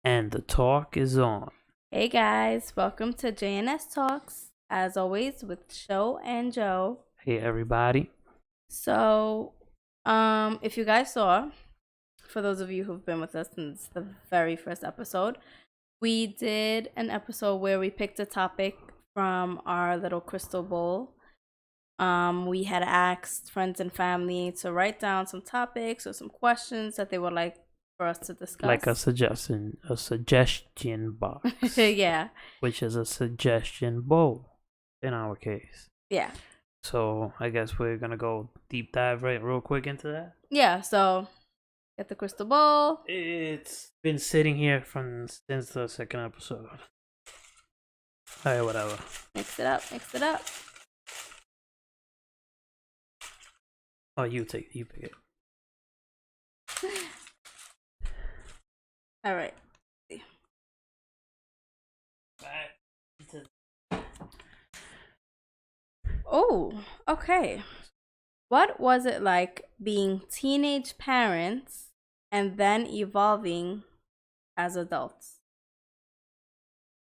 And the talk is on. Hey guys, welcome to JNS Talks, as always with Show and Joe. Hey everybody. So, if you guys saw, for those of you who've been with us since the very first episode, we did an episode where we picked a topic from our little crystal bowl. We had asked friends and family to write down some topics or some questions that they would like for us to discuss. Like a suggestion box. Yeah. Which is a suggestion bowl in our case. Yeah. So I guess we're gonna go deep dive real quick into that. Yeah, so get the crystal ball. It's been sitting here since the second episode. Alright, whatever. Mix it up. Oh, you pick it. All right. Oh, okay. What was it like being teenage parents and then evolving as adults?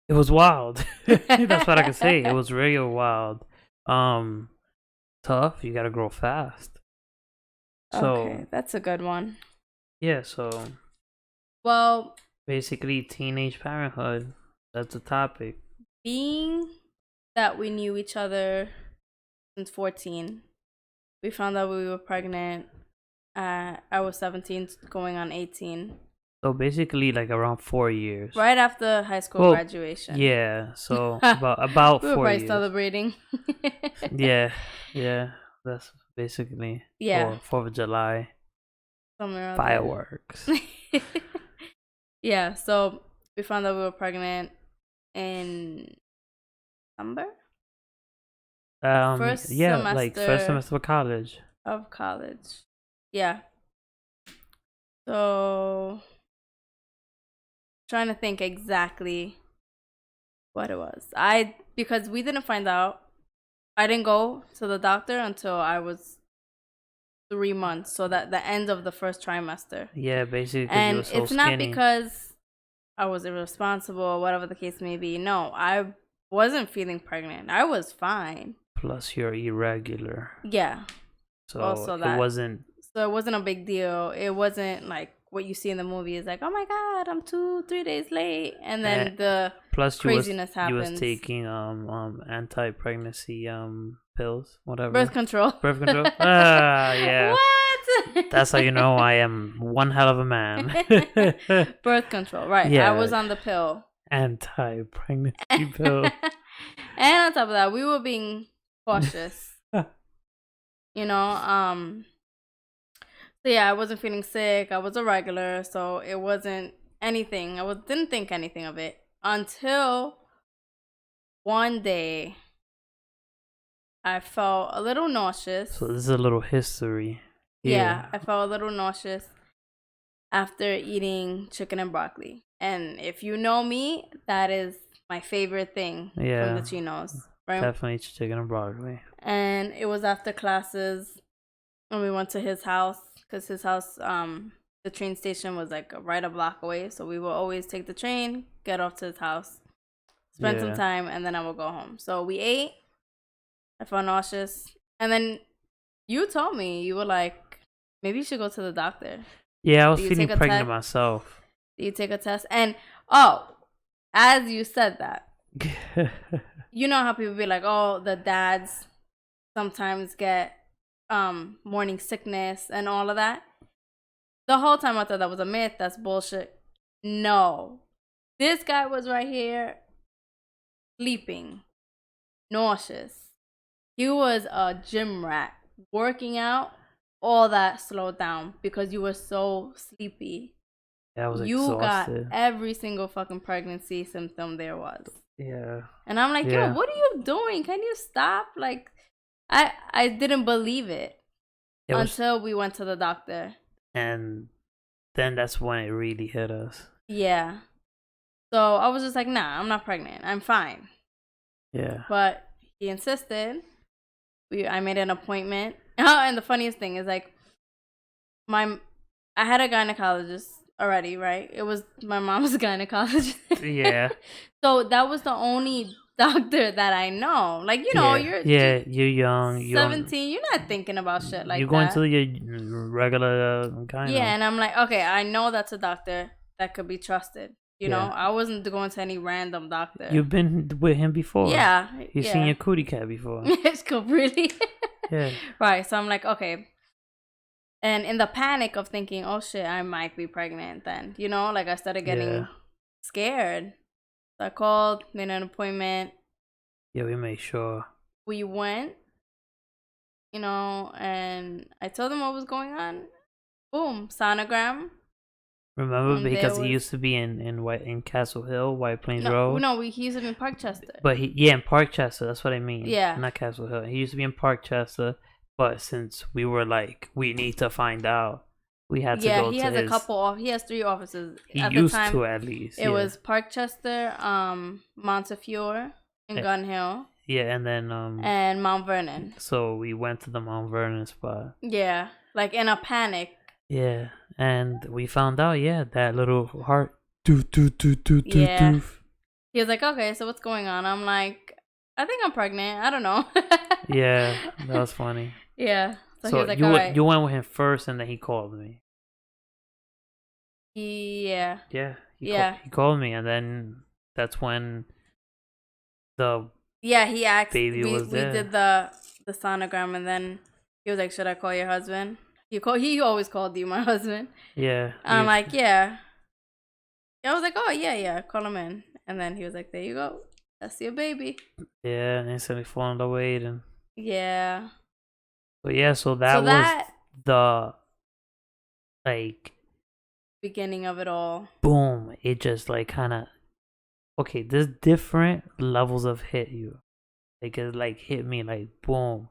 It was wild. That's what I can say. It was real wild. Tough. You gotta grow fast. Okay, that's a good one. Yeah, so well, basically teenage parenthood. That's the topic. Being that we knew each other since 14, we found out we were pregnant. I was 17, going on 18. So basically, like around 4 years. Right after high school graduation. Yeah. So about we were 4 probably years. Celebrating. Yeah. That's basically 4th of July. Somewhere fireworks. Yeah. So we found out we were pregnant in December. First semester of college. Yeah. So trying to think exactly what it was. Because we didn't find out. I didn't go to the doctor until I was 3 months, so that the end of the first trimester. Yeah, basically. And you were so it's not skinny. because I was irresponsible or whatever the case may be. No, I wasn't feeling pregnant. I was fine. Plus, you're irregular. Yeah. So also it wasn't. So it wasn't a big deal. It wasn't like what you see in the movie. It's like, oh my god, I'm 2-3 days late, and then the craziness happens. You was taking anti-pregnancy pills, whatever. Birth control. Yeah. What? That's how you know I am one hell of a man. Birth control, right? Yeah. I was on the pill. Anti-pregnancy pill. And on top of that, we were being cautious. You know, so yeah, I wasn't feeling sick. I was a regular, so it wasn't anything. Didn't think anything of it until one day I felt a little nauseous. So this is a little history. Yeah, I felt a little nauseous after eating chicken and broccoli. And if you know me, that is my favorite thing from the Chinos. Right? Definitely chicken and broccoli. And it was after classes, and we went to his house. Because his house, the train station was like right a block away. So we would always take the train, get off to his house, spend some time, and then I would go home. So we ate. I felt nauseous. And then you told me, you were like, maybe you should go to the doctor. Yeah, I was feeling pregnant myself. Did you take a test? And, as you said that, you know how people be like, oh, the dads sometimes get morning sickness and all of that. The whole time I thought that was a myth. That's bullshit. No, this guy was right here sleeping, nauseous. He was a gym rat, working out. All that slowed down because you were so sleepy. Yeah, I was exhausted. Got every single fucking pregnancy symptom there was. Yeah. And I'm like, yo, what are you doing? Can you stop? Like, I didn't believe it until we went to the doctor. And then that's when it really hit us. Yeah. So I was just like, nah, I'm not pregnant. I'm fine. Yeah. But he insisted. I made an appointment. And the funniest thing is like, I had a gynecologist already, right? It was my mom's gynecologist. Yeah. So that was the only doctor that I know. Like, you know, you're you're young. 17. You're not thinking about shit like you're going that. to your regular gyno. Yeah, and I'm like, okay, I know that's a doctor that could be trusted. You know, Yeah. I wasn't going to any random doctor. You've been with him before. Yeah. You've seen your cootie cat before. It's cool, really. Yeah. Right. So I'm like, okay. And in the panic of thinking, oh shit, I might be pregnant then. You know, like I started getting scared. So I called, made an appointment. Yeah, we made sure. We went, you know, and I told them what was going on. Boom, sonogram. Remember, And because there he was- used to be in Castle Hill, White Plains No, Road. no, he used to be in Parkchester. But in Parkchester. That's what I mean. Yeah. Not Castle Hill. He used to be in Parkchester, but since we were like, we need to find out, we had to go to his. Yeah, he has a couple. He has 3 offices. He At used the time, to at least. It was Parkchester, Montefiore, and Gun Hill. Yeah, and then and Mount Vernon. So we went to the Mount Vernon spot. Yeah, like in a panic. Yeah, and we found out, that little heart. Doof, doof, doof, doof, Yeah. doof. He was like, okay, so what's going on? I'm like, I think I'm pregnant. I don't know. Yeah, that was funny. Yeah. So he So was like, all right. you went with him first, and then he called me. Yeah. Yeah. He called me, and then that's when he asked. baby was there. We did the sonogram, and then he was like, should I call your husband? He always called you my husband. Yeah. I'm like, yeah. I was like, oh yeah, call him in. And then he was like, there you go. That's your baby. Yeah, instantly fall in love with Aiden. Yeah. But yeah, so that was the like beginning of it all. Boom. It just like kind of okay, there's different levels of hit you. Like it like hit me like boom.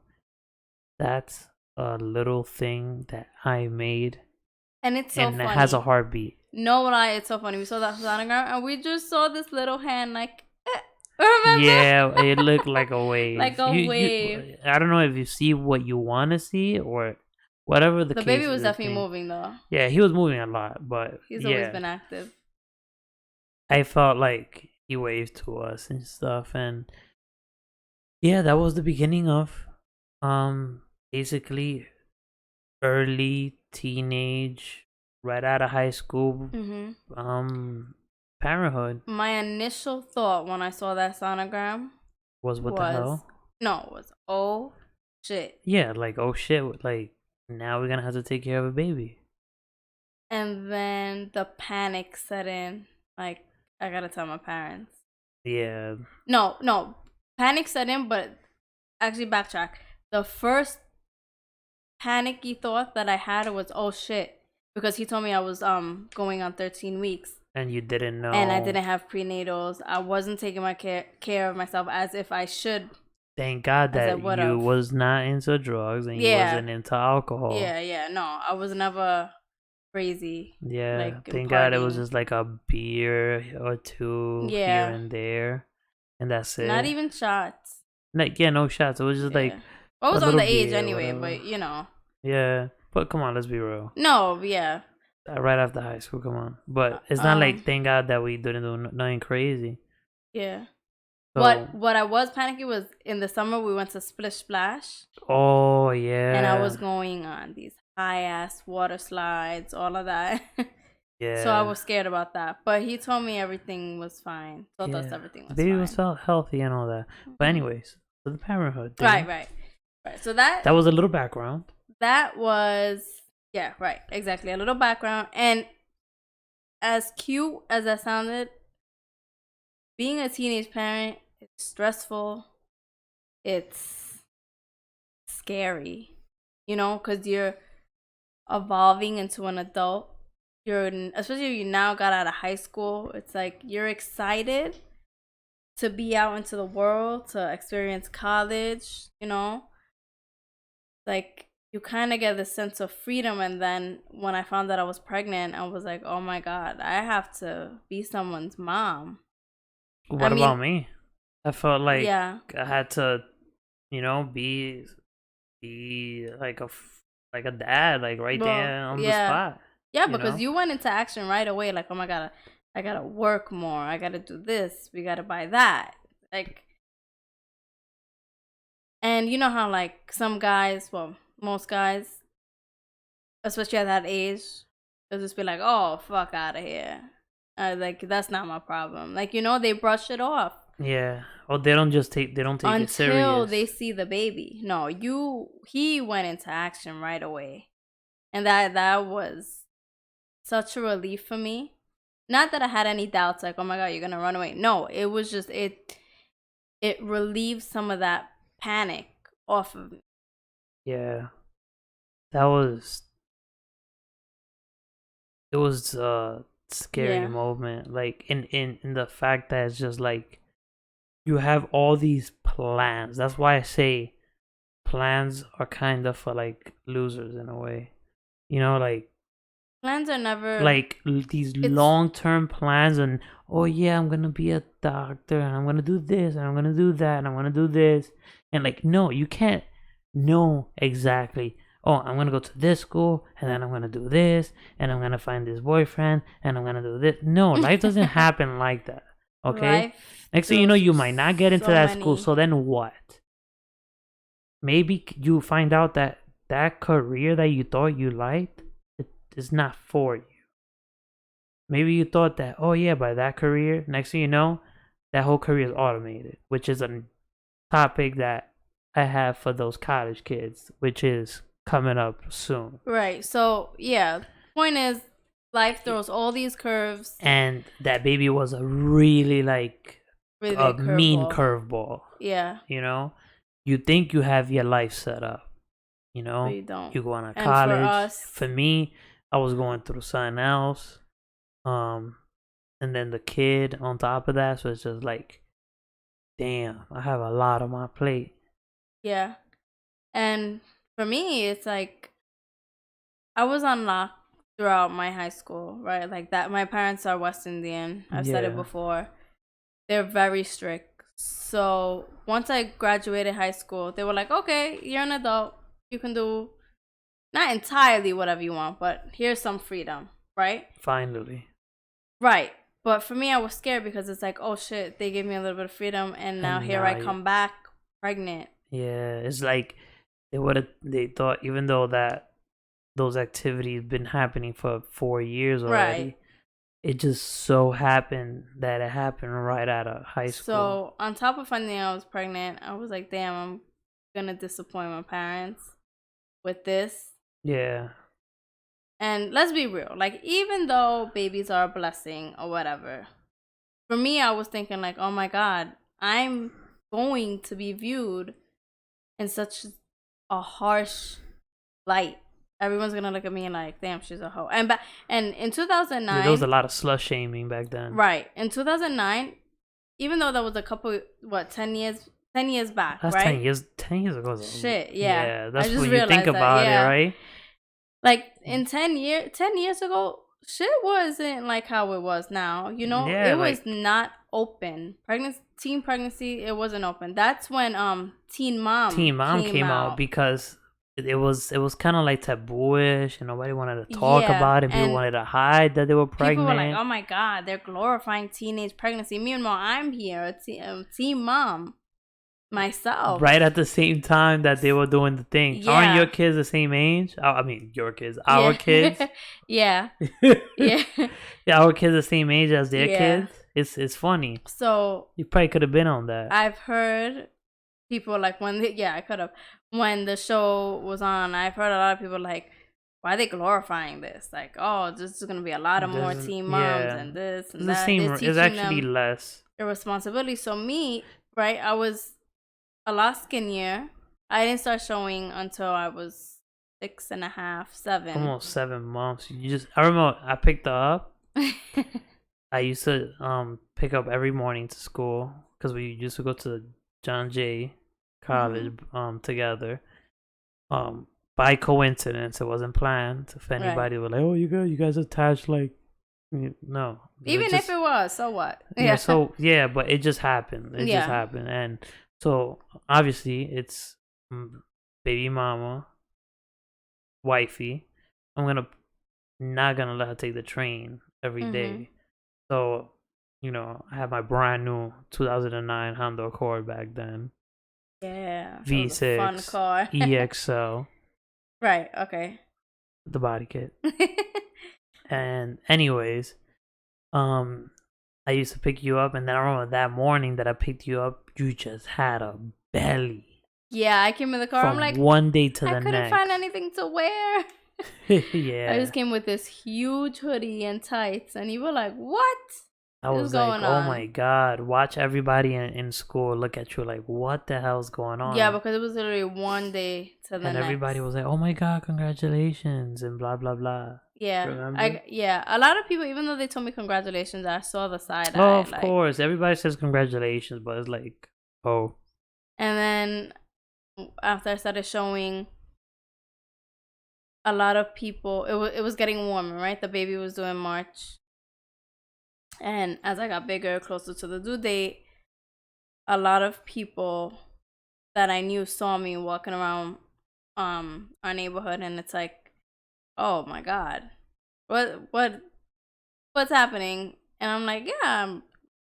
That's a little thing that I made. And it's so funny. And it has a heartbeat. No lie, it's so funny. We saw that sonogram and we just saw this little hand like remember? Yeah, it looked like a wave. Like a wave. I don't know if you see what you want to see or whatever the case. The baby was definitely moving though. Yeah, he was moving a lot, but he's always been active. I felt like he waved to us and stuff, and yeah, that was the beginning of basically early teenage, right out of high school, parenthood. My initial thought when I saw that sonogram was what the hell? No, it was oh shit. Yeah, like oh shit, like now we're gonna have to take care of a baby. And then the panic set in. Like, I gotta tell my parents. Yeah. No. Panic set in, but actually backtrack. The first panicky thought that I had was, oh shit. Because he told me I was going on 13 weeks. And you didn't know. And I didn't have prenatals. I wasn't taking my care of myself as if I should. Thank God that you was not into drugs and you wasn't into alcohol. Yeah. No, I was never crazy. Yeah. Like, thank God it was just like a beer or two here and there. And that's it. Not even shots. Like, no shots. It was just like. I was on the age anyway, but you know. Yeah. But come on, let's be real. No, yeah. Right after high school, come on. But it's not like, thank God that we didn't do nothing crazy. Yeah. So, what I was panicking was in the summer we went to Splish Splash. Oh, yeah. And I was going on these high-ass water slides, all of that. Yeah. So I was scared about that. But he told me everything was fine. Told us everything was baby fine. was felt healthy and all that. But anyways, so the parenthood thing. Right. So that was a little background. That was, yeah, right. Exactly. A little background. And as cute as that sounded, being a teenage parent, it's stressful. It's scary, you know, because you're evolving into an adult. Especially if you now got out of high school, it's like you're excited to be out into the world, to experience college, you know. Like, you kind of get this sense of freedom. And then when I found that I was pregnant, I was like, oh my God, I have to be someone's mom. What about me? I felt like I had to, you know, be like a dad, like right there on the spot. Yeah, you because know? you went into action right away. Like, oh my god, I gotta work more. I gotta do this. We gotta buy that. Like, and you know how like some guys, well, most guys, especially at that age, they'll just be like, "Oh, fuck out of here." Like that's not my problem. Like they brush it off Yeah. Or they don't take it until they serious. see the baby. No, he went into action right away, and that was such a relief for me. Not that I had any doubts, like, oh my god, you're gonna run away. No, it was just it relieved some of that panic off of me. Yeah. That was it was a scary Yeah, moment. Like in the fact that it's just like you have all these plans. That's why I say plans are kind of for like losers in a way. You know, plans are never. these It's long-term plans, and oh yeah, I'm gonna be a doctor and I'm gonna do this and I'm gonna do that and I'm gonna do this, and like no, you can't know exactly, oh, I'm gonna go to this school and then I'm gonna do this and I'm gonna find this boyfriend and I'm gonna do this. No, life doesn't happen like that. Okay, life next thing you know, throws you you might not get into so that school, many. so then what? Maybe you find out that that career that you thought you liked, it is not for you. Maybe you thought that, oh yeah, by that career, next thing you know, that whole career is automated, which is a topic that I have for those college kids, which is coming up soon. Right. So yeah, point is, life throws all these curves. And that baby was a really Really a big mean curveball. curveball. Yeah, You know, you think you have your life set up. You but know, you don't. you going to And for college. us, For me, I was going through something else. Um, and then the kid on top of that, so it's just like, damn, I have a lot on my plate. yeah. And for me, it's like I was on lock throughout my high school, right? Like that. My parents are West Indian. I've said it Yeah, before. They're very strict. So once I graduated high school, they were like, okay, you're an adult. You can do not entirely whatever you want, but here's some freedom, right? finally. Right. But for me, I was scared because it's like, oh shit, they gave me a little bit of freedom, and now And here now, I come back pregnant. yeah, it's like they thought, even though that those activities been happening for 4 years Right. already, it just so happened that it happened right out of high school. So on top of finding out I was pregnant, I was like, damn, I'm gonna disappoint my parents with this. Yeah, And let's be real, like even though babies are a blessing or whatever, for me, I was thinking like, oh my god, I'm going to be viewed in such a harsh light. Everyone's gonna look at me and like, damn, she's a hoe. And in yeah, there was a 2009, lot of slut shaming back then. right? In 2009, even though that was a couple, what, 10 years back, That's right? 10 years. 10 years ago. Shit, yeah. Yeah, I that's just what you think realized that, about it, yeah. right? Like in 10 years ago, shit wasn't like how it was now. Yeah, It was like not open. Teen pregnancy, it wasn't open. That's when Teen Mom Teen Mom came came out out. because it was kind of like tabooish and nobody wanted to talk Yeah, about it. People and wanted to hide that they were people were like, pregnant. "Oh my god, they're glorifying teenage pregnancy." Meanwhile, I'm here, teen mom myself. Right at the same time that they were doing the thing. Aren't your Yeah, kids the same age? I mean, your kids, our yeah, kids. yeah, Yeah, yeah, our kids the same age as their yeah. kids. It's funny. So You probably could have been on that. I've heard people like yeah, I could have, when the show was on. I've heard a lot of people like, why are they glorifying this? Like, oh, this is gonna be a lot of more teen moms Yeah, and this it's and the that. same. They're It's teaching actually them less. irresponsibility. So me, right? I was a lot skinnier. I didn't start showing until I was 6.5, 7. Almost 7 months. I remember I picked her up. I used to pick up every morning to school because we used to go to John Jay College together. By coincidence, it wasn't planned. If Right. anybody was like, "Oh, you guys attached," like, no. Even if it was, so what? Yeah. So yeah, but it just happened. It just Yeah. happened, and so obviously it's baby mama, wifey. I'm gonna not gonna let her take the train every Mhm. day. So, I had my brand new 2009 Honda Accord back then, Yeah, that was a fun V6 car. EXL, Right. Okay. the body kit. And anyways, um, I used to pick you up, and then I remember that morning that I picked you up, you just had a belly Yeah, I came in the car. I'm from like, one day to I the couldn't find next. anything to wear. I Yeah. just came with this huge hoodie and tights, and you were like, "What I is was like, going oh my on?" God, watch everybody in school look at you like, what the hell's going Yeah, on? because it was literally one day to the And everybody next. was like, oh my God, congratulations, and blah, blah, blah. Yeah, Remember? a lot of people, even though they told me congratulations, I saw the side Oh, eye, of like, course. Everybody says congratulations, but it's like, oh, and then after I started showing, a lot of people, it was getting warmer, right? The baby was due in March, and as I got bigger, closer to the due date, a lot of people that I knew saw me walking around our neighborhood, and it's like, oh my God, what's happening? And I'm like, yeah, I'm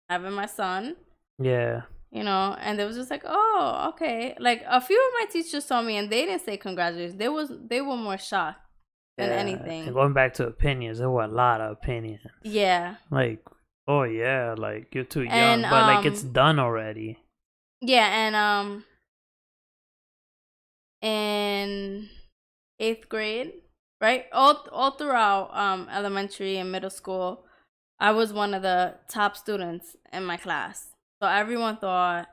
having my son, yeah. and it was just like, oh, okay. Like a few of my teachers saw me and they didn't say congratulations. They were more shocked than Yeah. And anything. going back to opinions, there were a lot of opinions. Yeah. Like, oh yeah, like you're too And young, but like it's done already. yeah, and in 8th grade, right? All throughout elementary and middle school, I was one of the top students in my class. So everyone thought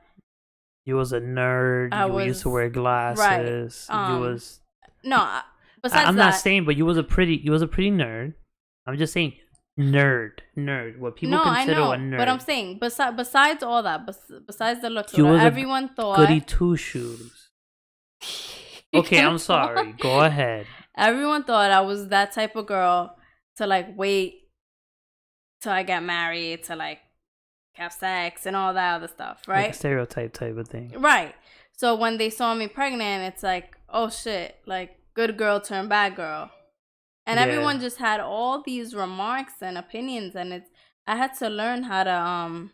You was a nerd. I You used to was wear right. glasses. You was. No, besides I'm not that, saying, but you was a pretty nerd. I'm just saying, nerd. What people no, I consider a know. But I'm nerd. saying besides all that, besides the looks of You it, was a everyone goody thought two shoes. Okay, I'm sorry. Go ahead. everyone thought I was that type of girl to like wait till I get married to like have sex and all that other stuff, Like a right? stereotype type of thing. Right. So when they saw me pregnant, it's like, oh shit, like good girl turned bad girl. And Yeah. everyone just had all these remarks and opinions, and I had to learn how to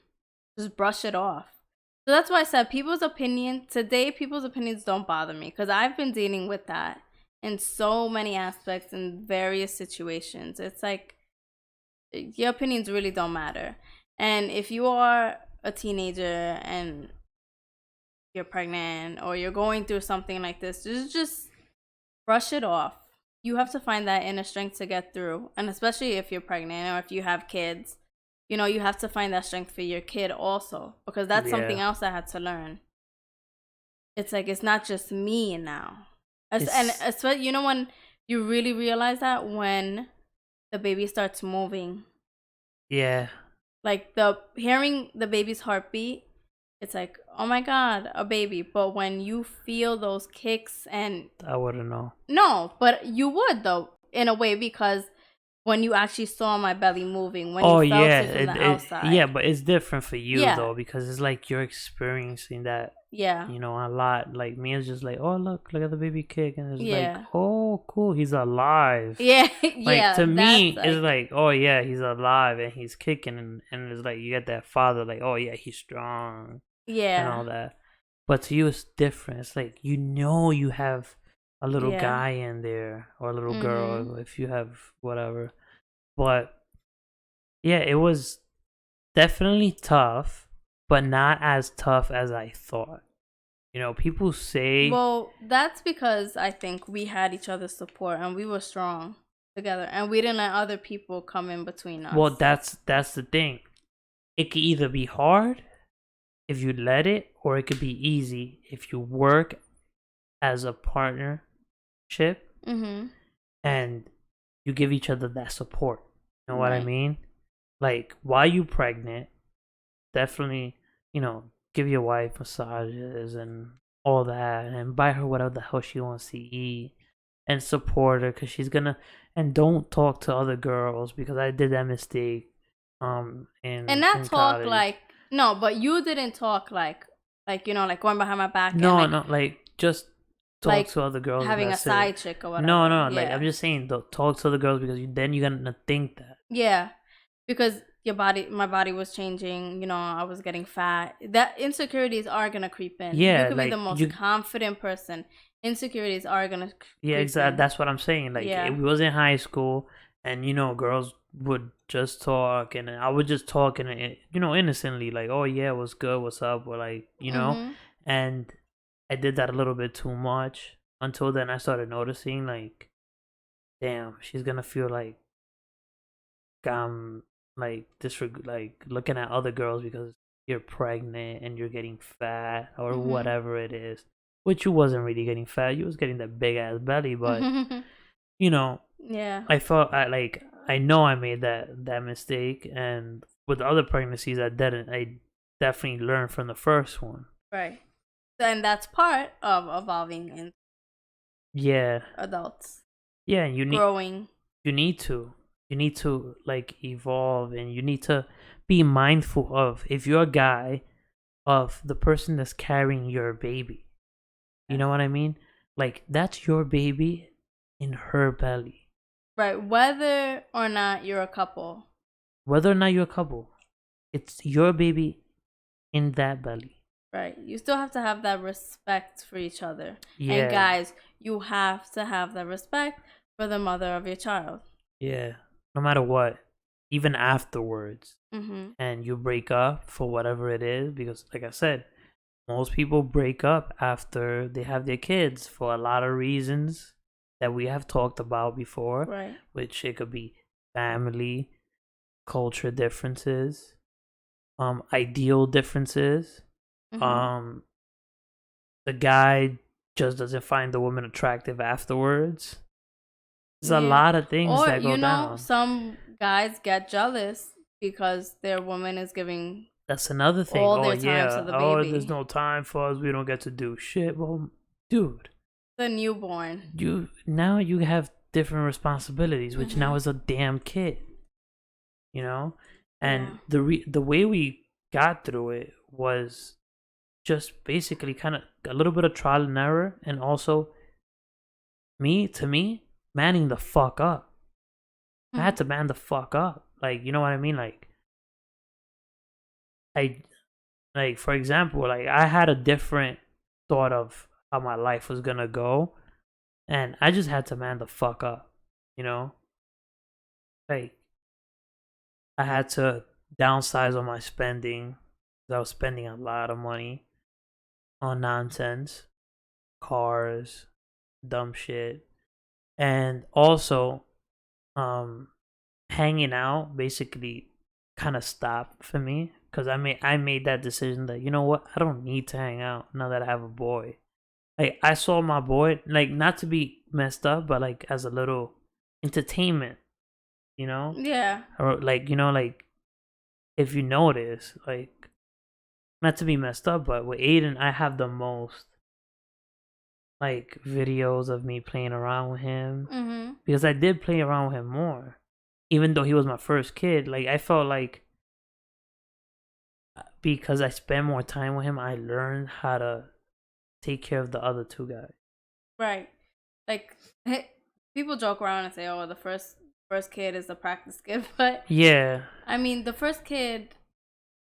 just brush it off. So that's why I said people's opinions don't bother me, because I've been dealing with that in so many aspects in various situations. It's like your opinions really don't matter. And if you are a teenager and you're pregnant or you're going through something like this, just brush it off. You have to find that inner strength to get through. And especially if you're pregnant or if you have kids, you have to find that strength for your kid also, because that's something Yeah. else I had to learn. It's like it's not just me now. And It's especially, when you really realize that when the baby starts moving, yeah. like the hearing the baby's heartbeat, it's like, oh my God, a baby. But when you feel those kicks, and I wouldn't know. no, but you would though, in a way, because when you actually saw my belly moving, when you Oh felt yeah, it from the yeah, outside. but it's different for you Yeah, though because it's like you're experiencing that, yeah, a lot. Like me, it's just like, oh look at the baby kick, and it's like, yeah, oh cool, he's alive. yeah, Like yeah. to me, That's it's like, like, oh yeah, he's alive and he's kicking, and it's like you get that father, like, oh yeah, he's strong and yeah, all that. But to you, it's different. It's like you have a little yeah. guy in there or a little Mhm. girl if you have whatever. But yeah, it was definitely tough, but not as tough as I thought. People say, Well, that's because I think we had each other's support and we were strong together, and we didn't let other people come in between well, us. that's the thing. It could either be hard if you let it, or it could be easy if you work as a partnership Mhm. and you give each other that support. You know what I Right. mean? Like, while you pregnant, definitely, give your wife massages and all that, and buy her whatever the hell she wants to eat, and support her because she's gonna. And don't talk to other girls because I did that mistake. And In not in talk college. like, no, but you didn't talk like like going behind my back and No, like, no, like just talk to other girls. Having a That's side it. chick or whatever. No. Like Yeah. I'm just saying, talk to other girls because then you're gonna think that. Yeah, because my body was changing. You know, I was getting fat. That insecurities are gonna creep in. You Yeah, could be the like most you. confident person. Insecurities are gonna Yeah, creep exactly. in. That's what I'm saying. Like Yeah. we was in high school, and girls would just talk, and I would just talk, and innocently, like, oh yeah, what's good, what's up, or like, Mhm. and I did that a little bit too much. Until then, I started noticing, like, damn, she's gonna feel like I'm like like looking at other girls because you're pregnant and you're getting fat or Mhm. whatever it is. Which you wasn't really getting fat. You was getting that big ass belly, but you know, Yeah. I felt I know I made that mistake, and with the other pregnancies I didn't. I definitely learned from the first one. Right. And that's part of evolving in Yeah, adults, yeah. growing. You need to like evolve, and you need to be mindful of, if you're a guy, of the person that's carrying your baby. You know what I mean? Like that's your baby in her belly. Right. Whether or not you're a couple. Whether or not you're a couple, it's your baby in that belly. Right. You still have to have that respect for each other. And Yeah, guys, you have to have that respect for the mother of your child. yeah. No matter what, even afterwards, Mhm. and you break up for whatever it is, because like I said, most people break up after they have their kids for a lot of reasons that we have talked about before, Right. which it could be family, culture differences, ideal differences. Mhm. Um, the guy just doesn't find the woman attractive afterwards. There's a Yeah. lot of things Or that go down. some guys get jealous because their woman is giving That's another thing. all Oh their time to yeah. the Oh, there's baby, no time for us. We don't get to do shit. Well, dude, the newborn. you have different responsibilities, which now Mhm. is a damn kid. You know, Yeah. and the way we got through it was just basically kind of a little bit of trial and error, and also me manning the fuck up. I had Mhm. to man the fuck up. Like, you know what I mean? I like for example, like I had a different thought of how my life was gonna go, and I just had to man the fuck up. You know, like I had to downsize on my spending. 'Cause I was spending a lot of money on nonsense, cars, dumb shit, and also um hanging out basically kind of stopped for me, because I made that decision that, you know what, I don't need to hang out now that I have a boy. Like I saw my boy, like, not to be messed up, but like as a little entertainment, you know, Yeah. or like, like, if you notice, like, not to be messed up, but with Aiden, I have the most like videos of me playing around with him, Mhm. because I did play around with him more, even though he was my first kid. Like I felt like because I spent more time with him, I learned how to take care of the other two guys. Right. Like people joke around and say, "Oh, the first kid is the practice kid," but Yeah, I mean, the first kid,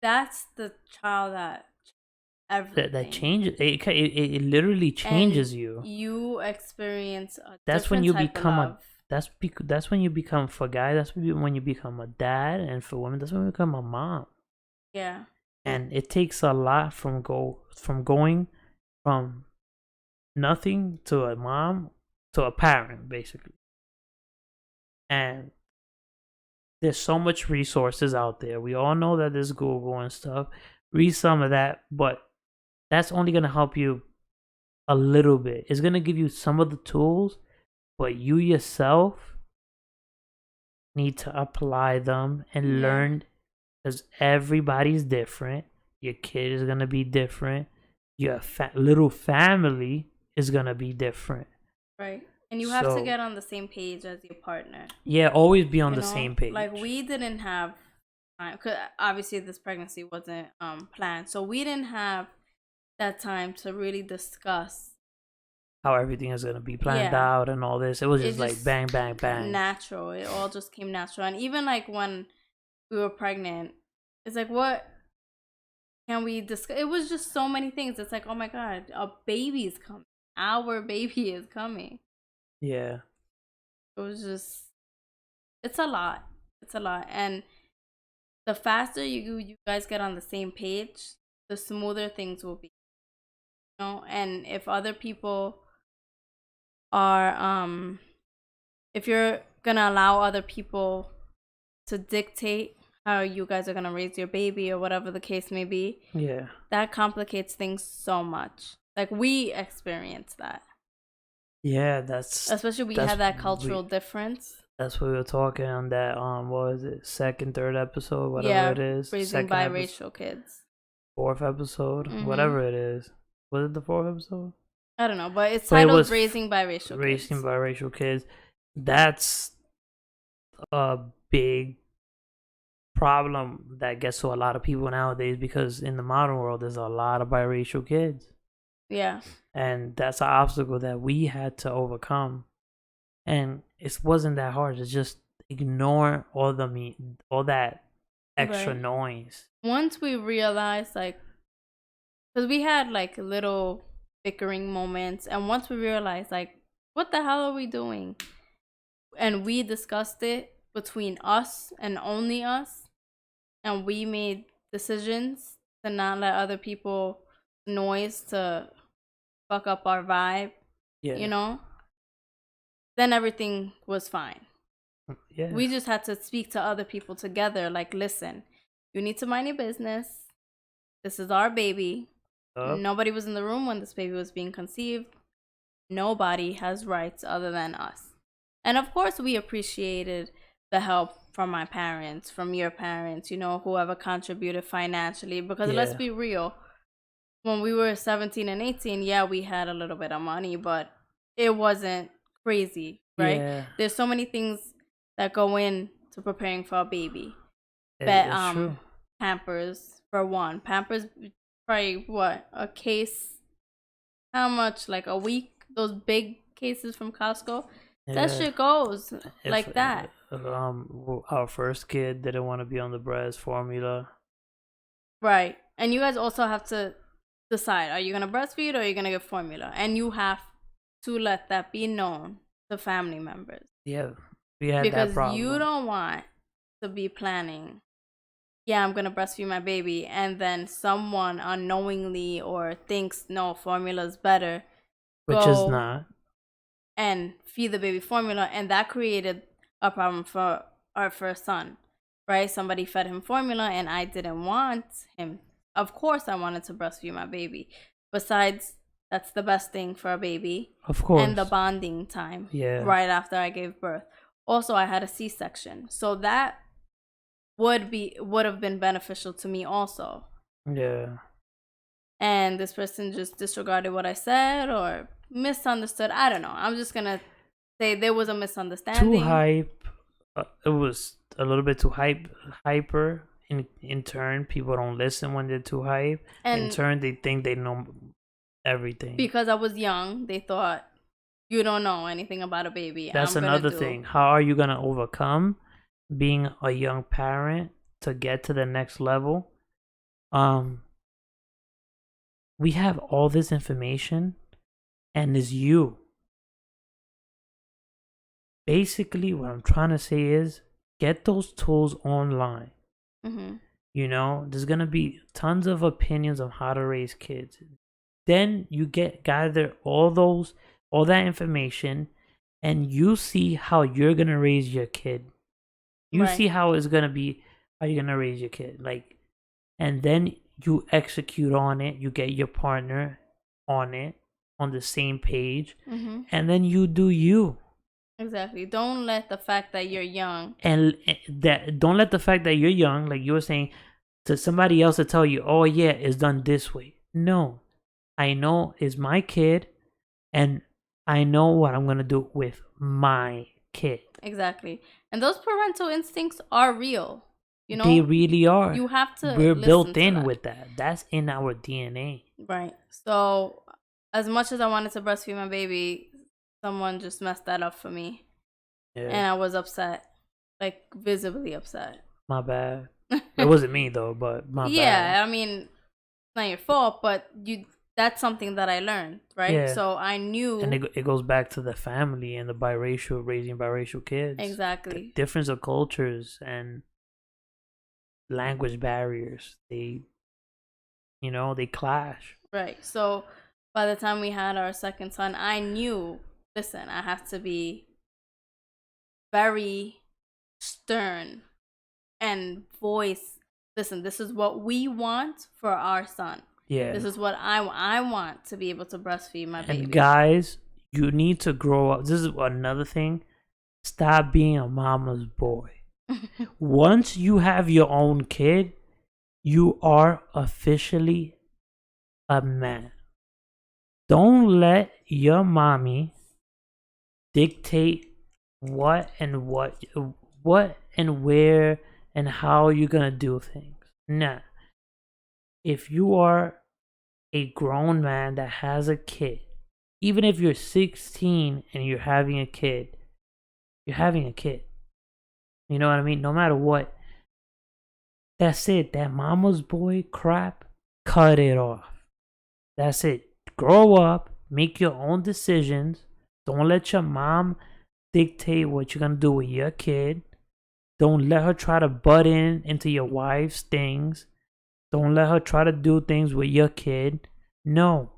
that's the child that that everything, changes. It literally and changes you. you experience a That's when different you type of become a. love. That's when you become, for guys. That's when you become a dad, and for women, that's when you become a mom. Yeah. And it takes a lot from going from nothing to a mom to a parent, basically. And there's so much resources out there. We all know that there's Google and stuff. Read some of that, but that's only gonna help you a little bit. It's gonna give you some of the tools, but you yourself need to apply them and Yeah. learn, because everybody's different. Your kid is gonna be different. Your little family is gonna be different. Right. And you have to So get on the same page as your partner. yeah, always be on You the know, same like page. we didn't have time, cause obviously this pregnancy wasn't planned, so we didn't have that time to really discuss how everything is gonna be planned Yeah. out and all this. It was It just like just bang, bang, bang. natural. It all just came natural. And even like when we were pregnant, it's like, what can we discuss? It was just so many things. It's like, oh my God, a baby is coming. Our baby is coming. Yeah. It was just, it's a lot. It's a lot. And the faster you guys get on the same page, the smoother things will be. You know? And if other people are, if you're gonna allow other people to dictate how you guys are gonna raise your baby or whatever the case may be, Yeah. that complicates things so much. Like we experienced that. Yeah, that's Especially we that's had that cultural difference. that's what we were talking on that what was it, second, third episode, whatever Yeah, it is. raising Second biracial kids. fourth episode, Mm-hmm. whatever it is. Was it the fourth episode? I don't know, but it's But it titled was Raising Biracial raising Kids. biracial kids. That's a big problem that gets to a lot of people nowadays, because in the modern world there's a lot of biracial kids. Yeah. And that's an obstacle that we had to overcome. And it wasn't that hard. It's just ignore all that extra Right. noise. Once we realized, like, because we had like little bickering moments, and once we realized, like, what the hell are we doing? And we discussed it between us and only us, and we made decisions to not let other people noise to fuck up our vibe, Yeah. you know, then everything was fine. Yeah. We just had to speak to other people together, like, listen, you need to mind your business. This is our baby. Nobody was in the room when this baby was being conceived. Nobody has rights other than us. And of course, we appreciated the help from my parents, from your parents, you know, whoever contributed financially. Because let's be real, when we were 17 and 18, yeah, we had a little bit of money, but it wasn't crazy, right? Yeah. There's so many things that go in to preparing for a baby. It's true. Pampers, for one. Pampers, probably what? A case, how much? Like a week? Those big cases from Costco? That shit goes like that. Our first kid didn't want to be on the breast formula. Right. And you guys also have to decide, are you going to breastfeed or are you going to give formula? And you have to let that be known to family members. Yeah, we had because that problem. You don't want to be planning, yeah, I'm going to breastfeed my baby, and then someone unknowingly or thinks, no, formula's better. Which is not. And feed the baby formula, and that created a problem for our first son, right? Somebody fed him formula and I didn't want him. Of course I wanted to breastfeed my baby. Besides, that's the best thing for a baby. Of course. And the bonding time. Yeah. Right after I gave birth. Also, I had a C-section. So that would have been beneficial to me also. Yeah. And this person just disregarded what I said or misunderstood. I don't know. I'm just gonna say there was a misunderstanding. Too hype. It was a little bit too hyper. In turn, people don't listen when they're too hype. And in turn, they think they know everything. Because I was young, they thought, you don't know anything about a baby. That's another thing. How are you gonna overcome being a young parent to get to the next level? We have all this information, and it's you. Basically, what I'm trying to say is get those tools online. Mm-hmm. You know, there's gonna be tons of opinions on how to raise kids. Then you gather all that information, and you see how you're gonna raise your kid. You see how it's gonna be, how you're gonna raise your kid. Like, and then you execute on it. You get your partner on it, on the same page, and then you do you. Exactly. Don't let the fact that you're young, don't let the fact that you're young, like you were saying, to somebody else to tell you, oh yeah, it's done this way. No, I know it's my kid, and I know what I'm gonna do with my kid. Exactly. And those parental instincts are real. You know, they really are. You have to. We're built in with that. That's in our DNA. Right. So as much as I wanted to breastfeed my baby, someone just messed that up for me. Yeah. And I was upset. Like, visibly upset. My bad. It wasn't me though, but my bad. Yeah, I mean, it's not your fault, but that's something that I learned, right? Yeah. So I knew. And it goes back to the family and the raising biracial kids. Exactly. The difference of cultures and language barriers. They clash. Right. So by the time we had our second son, I knew, listen, I have to be very stern and voice, listen, this is what we want for our son. Yeah. This is what I want to be able to breastfeed my baby. And guys, you need to grow up. This is another thing. Stop being a mama's boy. Once you have your own kid, you are officially a man. Don't let your mommy dictate what and where and how you're gonna do things. Nah. If you are a grown man that has a kid, even if you're 16 and you're having a kid, you're having a kid. You know what I mean? No matter what. That's it. That mama's boy crap, cut it off. That's it. Grow up, make your own decisions. Don't let your mom dictate what you're gonna do with your kid. Don't let her try to butt into your wife's things. Don't let her try to do things with your kid. No.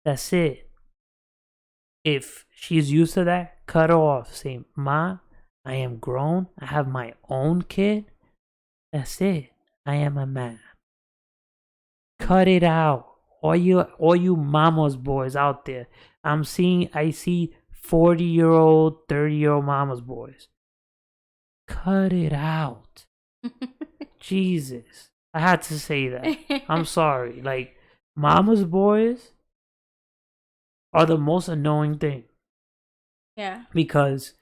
That's it. If she's used to that, cut her off. Say, Ma, I am grown. I have my own kid. That's it. I am a man. Cut it out. All you mama's boys out there. I see 40-year-old, 30-year-old mama's boys. Cut it out. Jesus. I had to say that. I'm sorry. Like, mama's boys are the most annoying thing. Yeah. Because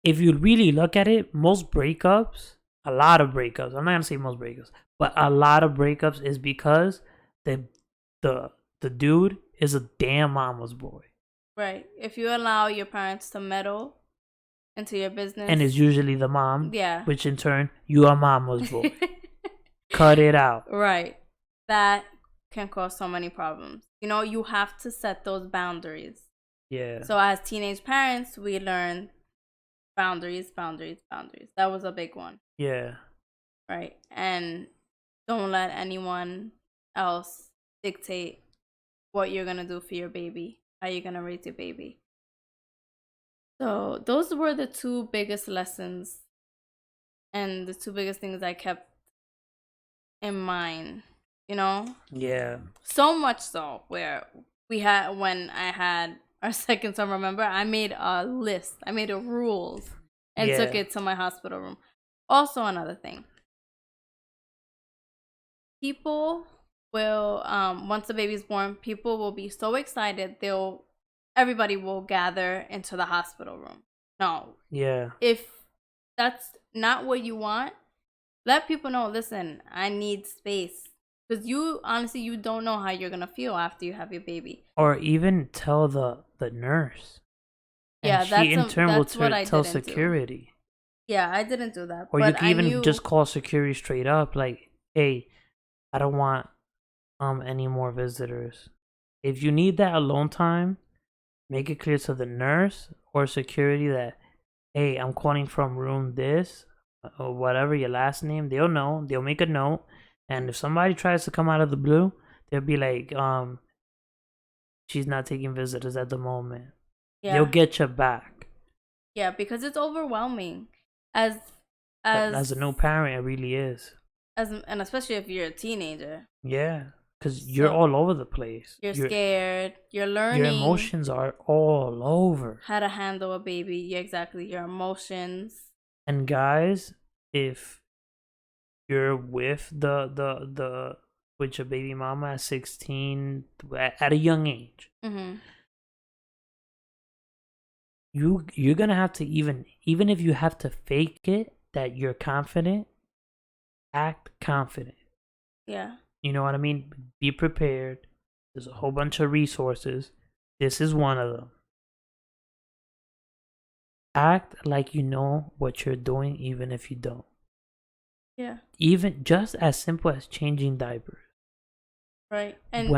if you really look at it, most breakups, a lot of breakups, I'm not going to say most breakups, but a lot of breakups is because the dude is a damn mama's boy. Right. If you allow your parents to meddle into your business. And it's usually the mom. Yeah. Which in turn, you are mama's boy. Cut it out. Right. That can cause so many problems. You know, you have to set those boundaries. Yeah. So as teenage parents, we learn boundaries. That was a big one. Yeah. Right. And don't let anyone else dictate what you're going to do for your baby, how you're going to raise your baby. So those were the two biggest lessons and the two biggest things I kept in mind, you know? Yeah. So much so where when I had our second son, remember, I made a list. I made a rules and took it to my hospital room. Also, another thing. People will, once the baby's born, people will be so excited. Everybody will gather into the hospital room. No. Yeah. If that's not what you want, let people know, listen, I need space. Because you don't know how you're going to feel after you have your baby. Or even tell the nurse. And yeah, she in turn will tell security. Yeah, I didn't do that. Or you can even just call security straight up, like, hey, I don't want any more visitors. If you need that alone time, make it clear to the nurse or security that, hey, I'm calling from room this or whatever, your last name. They'll know. They'll make a note. And if somebody tries to come out of the blue, they'll be like, she's not taking visitors at the moment. Yeah. They'll get you back. Yeah, because it's overwhelming. As a new parent, it really is. And especially if you're a teenager. Yeah, because you're all over the place. You're scared. You're learning. Your emotions are all over. How to handle a baby. Yeah, exactly. Your emotions. And guys, if you're with with your baby mama at 16 at a young age, mm-hmm. you're gonna have to even if you have to fake it that you're confident, act confident. Yeah. You know what I mean? Be prepared. There's a whole bunch of resources. This is one of them. Act like you know what you're doing, even if you don't. Yeah. Even just as simple as changing diapers. Right. And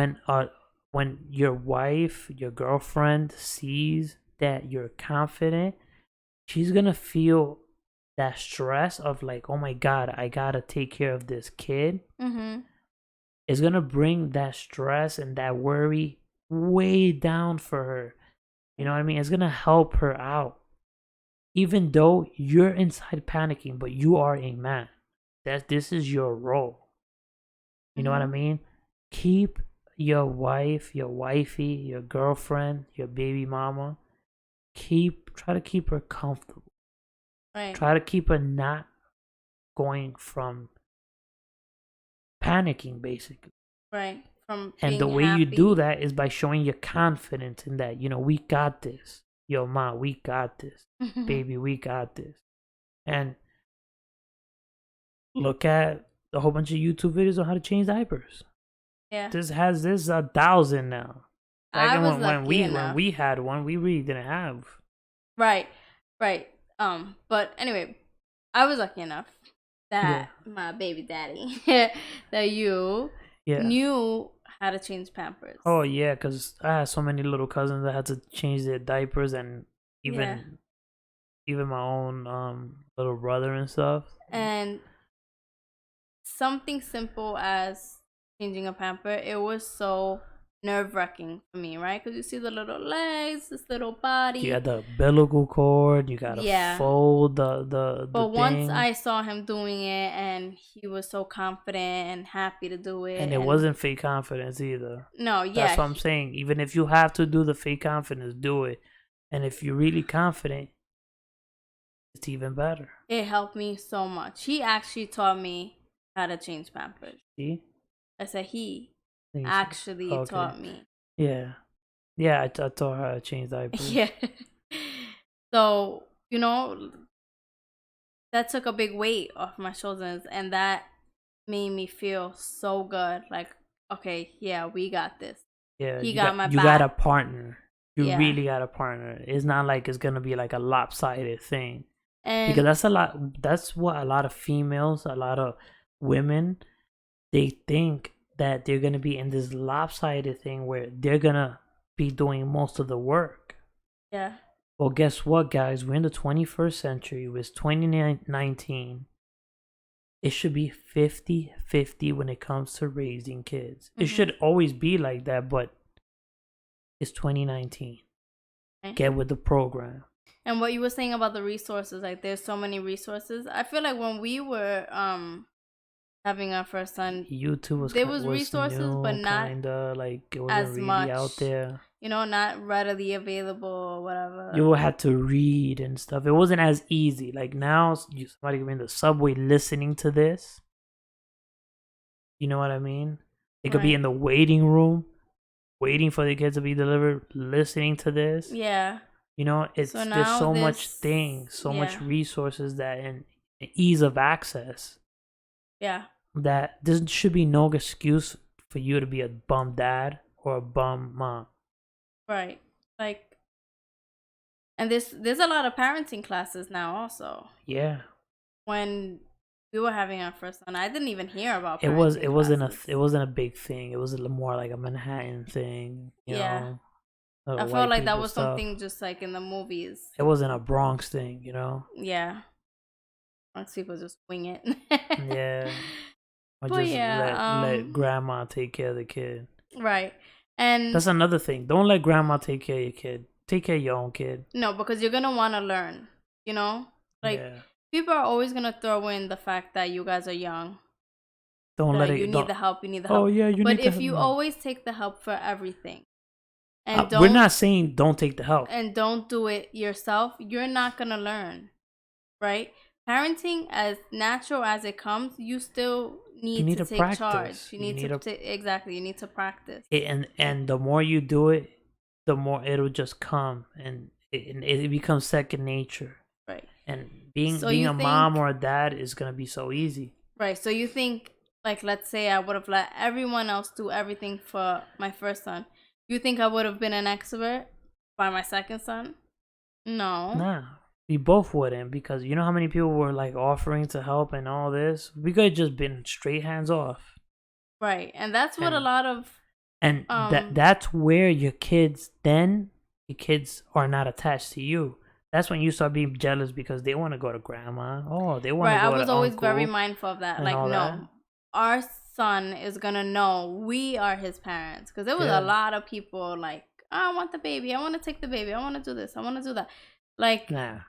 When your wife, your girlfriend sees that you're confident, she's gonna feel that stress of like, oh my god, I gotta take care of this kid. It's gonna bring that stress and that worry way down for her. You know what I mean? It's gonna help her out. Even though you're inside panicking, but you are a man. This is your role. You know what I mean? Keep your wife, your wifey, your girlfriend, your baby mama, try to keep her comfortable. Right. Try to keep her not going from panicking, basically. Right. From And the being way happy. you do that is by showing your confidence in that, we got this. Yo, ma, we got this. Baby, we got this. And look at a whole bunch of YouTube videos on how to change diapers. Yeah. This 1,000 now. Like I was when lucky we had one, we really didn't have. Right. But anyway, I was lucky enough that my baby daddy that you knew how to change Pampers. Oh yeah, because I had so many little cousins that had to change their diapers, and even my own little brother and stuff. And something simple as changing a pamper, it was so nerve-wracking for me, right? Because you see the little legs, this little body. You got the umbilical cord. You gotta fold the But once thing. I saw him doing it, and he was so confident and happy to do it, and it wasn't fake confidence either. No, yeah, that's what I'm saying. Even if you have to do the fake confidence, do it. And if you're really confident, it's even better. It helped me so much. He actually taught me how to change Pampers. See? I said he actually taught me. Yeah. Yeah, I taught her how to change diapers. Yeah. So, that took a big weight off my shoulders, and that made me feel so good. Like, okay, yeah, we got this. Yeah, he got my back. You got a partner. You really got a partner. It's not like it's gonna be like a lopsided thing. Because that's what a lot of females, a lot of women, they think that they're gonna be in this lopsided thing where they're gonna be doing most of the work. Yeah. Well, guess what, guys? We're in the 21st century. It was 2019. It should be 50-50 when it comes to raising kids. It should always be like that, but it's 2019. Okay. Get with the program. And what you were saying about the resources, like there's so many resources. I feel like when we were having our first son, YouTube was resources, new, but not kinda, like it wasn't as really much out there. Not readily available or whatever. You had to read and stuff. It wasn't as easy. Like now, somebody could be in the subway listening to this. You know what I mean? They could be in the waiting room, waiting for the kids to be delivered, listening to this. Yeah. There's so much things, so much resources that and ease of access. Yeah. That there should be no excuse for you to be a bum dad or a bum mom. Right. Like, and there's a lot of parenting classes now also. Yeah. When we were having our first son, I didn't even hear about it wasn't a big thing. It was more like a Manhattan thing, you know. I felt like that was something just like in the movies. It wasn't a Bronx thing, Yeah. Bronx people just wing it. Yeah. Or just let grandma take care of the kid. Right. And that's another thing. Don't let grandma take care of your kid. Take care of your own kid. No, because you're gonna want to learn. People are always gonna throw in the fact that you guys are young. Don't let it. You need the help. You need the help. Oh yeah, you need the help. But if you always take the help for everything, and we're not saying don't take the help, and don't do it yourself, you're not gonna learn, right? Parenting, as natural as it comes, you still need to take charge. You need to practice. And the more you do it, the more it'll just come, and it becomes second nature. Right. And being a mom or a dad is gonna be so easy. Right. So you think like, let's say I would have let everyone else do everything for my first son, you think I would have been an extrovert by my second son? No. Nah, we both wouldn't, because you know how many people were like offering to help and all this. We could have just been straight hands off. Right. And that's what a And lot of that's where your kids are not attached to you. That's when you start being jealous because they want to go to grandma. Oh, they want right. to I go was to always uncle very mindful of that. and Like, all that. no, our son is gonna know we are his parents, because there was Yeah. a lot of people like, I want the baby, I want to take the baby, I want to do this, I want to do that. Like, Nah.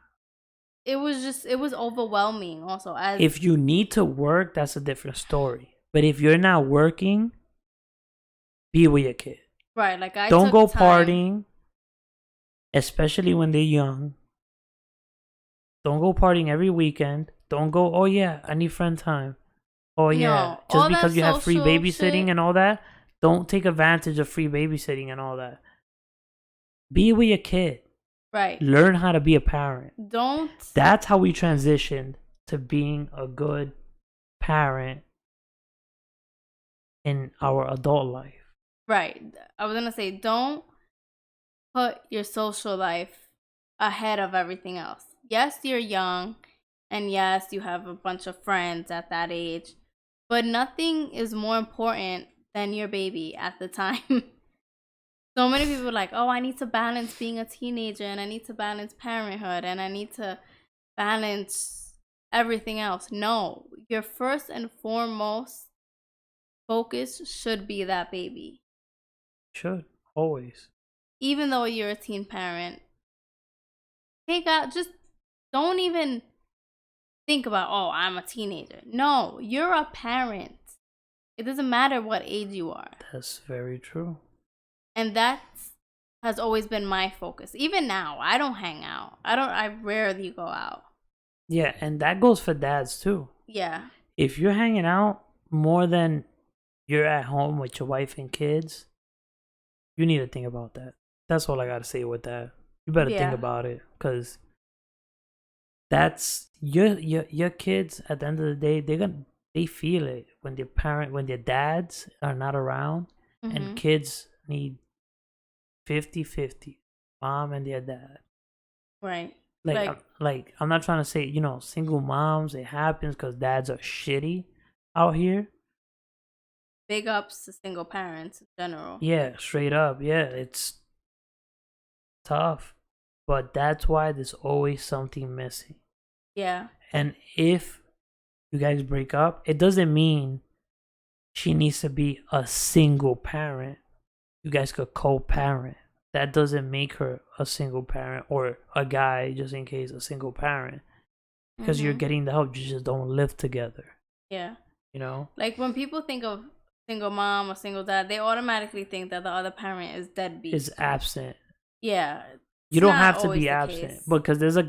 it was overwhelming. Also, as If you need to work, that's a different story. But if you're not working, be with your kid. right, like I Don't took go time. partying, especially when they're young. Don't go partying every weekend. Don't go, oh yeah, I need friend time. Oh yeah, No, just all because that you have free social babysitting shit. and all that, don't take advantage of free babysitting and all that. Be with your kid. Right. Learn how to be a parent. Don't. That's how we transitioned to being a good parent in our adult life. Right. I was gonna say, don't put your social life ahead of everything else. Yes, you're young, and yes, you have a bunch of friends at that age, but nothing is more important than your baby at the time. So many people are like, oh, I need to balance being a teenager, and I need to balance parenthood, and I need to balance everything else. No, your first and foremost focus should be that baby. Should always. Even though you're a teen parent, take out, just don't even think about, oh, I'm a teenager. No, you're a parent. It doesn't matter what age you are. That's very true. And that has always been my focus. Even now, I don't hang out. I rarely go out. Yeah, and that goes for dads too. Yeah. If you're hanging out more than you're at home with your wife and kids, you need to think about that. That's all I gotta say with that. You better think about it, because that's your kids. At the end of the day, they feel it when their dads are not around, and kids need 50-50, mom and their dad. Right. Like I'm not trying to say, single moms, it happens because dads are shitty out here. Big ups to single parents in general. Yeah, straight up. Yeah, it's tough. But that's why there's always something missing. Yeah. And if you guys break up, it doesn't mean she needs to be a single parent. You guys could co-parent. That doesn't make her a single parent, or a guy, just in case, a single parent. Because you're getting the help, you just don't live together. Yeah. You know? Like, when people think of single mom or single dad, they automatically think that the other parent is deadbeat. Is absent. Yeah. You don't have to be absent, because there's a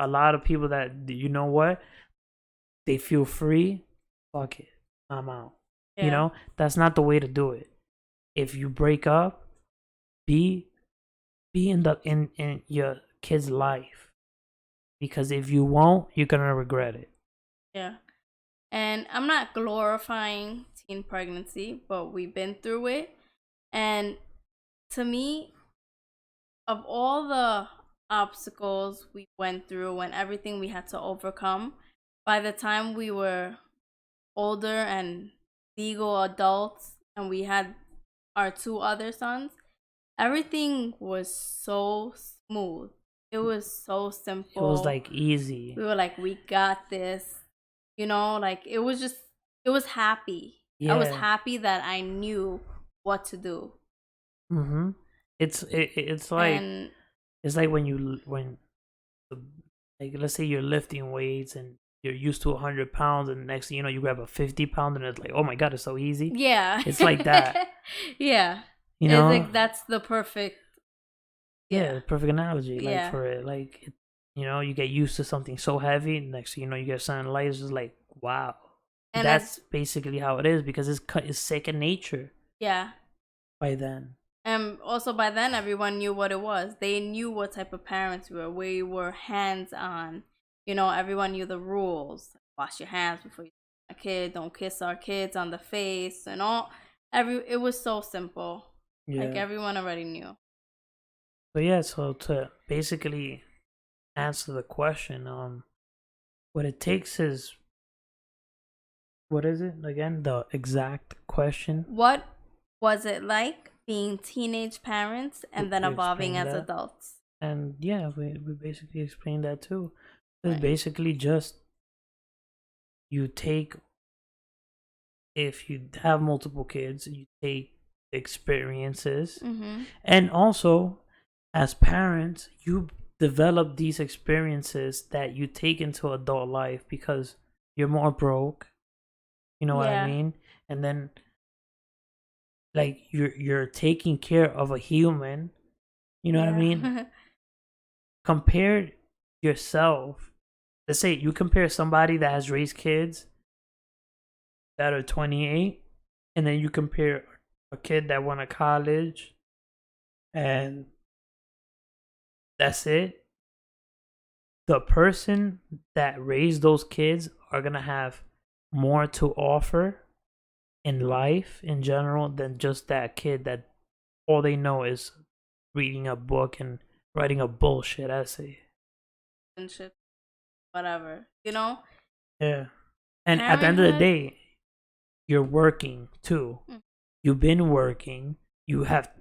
lot of people that, you know what, they feel free. Fuck it, I'm out. Yeah. You know, that's not the way to do it. If you break up, be in your kid's life, because if you won't, you're gonna regret it. Yeah. And I'm not glorifying teen pregnancy, but we've been through it. And to me, of all the obstacles we went through and everything we had to overcome, by the time we were older and legal adults and we had our 2 other sons, everything was so smooth. It was so simple. It was like easy. We were like, we got this. You know, like, it was happy. Yeah. I was happy that I knew what to do. It's like, it's like when like, let's say you're lifting weights and you're used to 100 pounds, and next thing you know, you grab a 50 pound and it's like, oh my god, it's so easy. Yeah. It's like that. Yeah. You know, it's like, that's the perfect. Yeah, the perfect analogy. Like, for it, like, you get used to something so heavy, and next thing you know, you get something light. It's just like, wow. And that's basically how it is, because it's second nature. Yeah. By then. And also by then, everyone knew what it was. They knew what type of parents we were. We were hands-on. Everyone knew the rules. Wash your hands before you kid, don't kiss our kids on the face, and all. It was so simple. Like Yeah. everyone already knew. So yeah, so to basically answer the question, what it takes is, what is it again? The exact question. What was it like being teenage parents and then We evolving explained as that. adults? And yeah, we basically explained that too. It's Right. basically just, you take, if you have multiple kids, you take experiences, Mm-hmm. and also as parents, you develop these experiences that you take into adult life because you're more broke. You know what I Yeah. mean? And then, like, you're taking care of a human. You know what I mean? Yeah. Compare yourself. Let's say you compare somebody that has raised kids that are 28, and then you compare a kid that went to college and that's it. The person that raised those kids are gonna have more to offer in life in general than just that kid that all they know is reading a book and writing a bullshit essay. And shit, whatever. You know, Yeah. And at the end of the parenthood. day, you're working too. Mm. You've been working. You have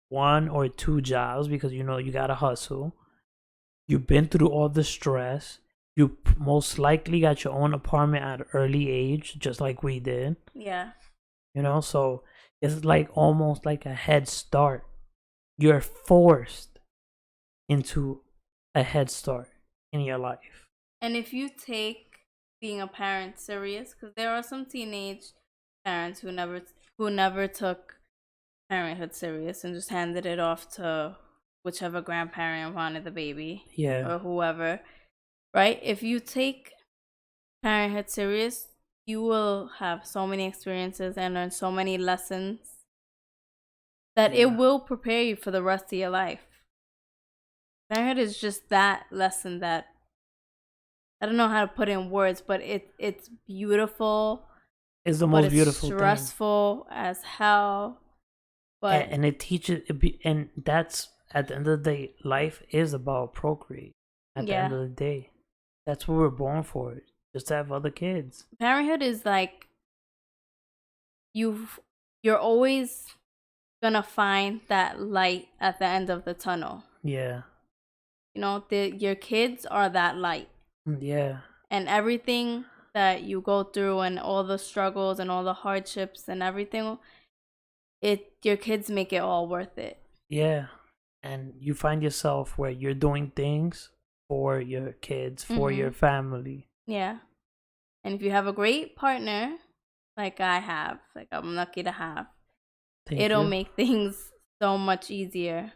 one or two jobs because you know you gotta hustle. You've been through all the stress. You most likely got your own apartment at an early age, just like we did. Yeah. You know, so it's like almost like a head start. You're forced into a head start in your life. And if you take being a parent serious, because there are some teenage parents who never took parenthood serious and just handed it off to whichever grandparent wanted the baby Yeah. or whoever, right? If you take parenthood serious, you will have so many experiences and learn so many lessons that it Yeah. will prepare you for the rest of your life. Parenthood is just that lesson that I don't know how to put it in words, but it's beautiful, It's the but most it's beautiful thing. stressful as hell. But And it teaches, and that's, at the end of the day, life is about procreate. At the end yeah, of the day, that's what we're born for, just to have other kids. parenthood is like you you're always gonna find that light at the end of the tunnel. Yeah. You know, your kids are that light, Yeah. and everything that you go through and all the struggles and all the hardships and everything, your kids make it all worth it. Yeah. And you find yourself where you're doing things for your kids, for your Mm-hmm. family. Yeah. And if you have a great partner, like I have, like I'm lucky to have, Thank it'll you. make things so much easier.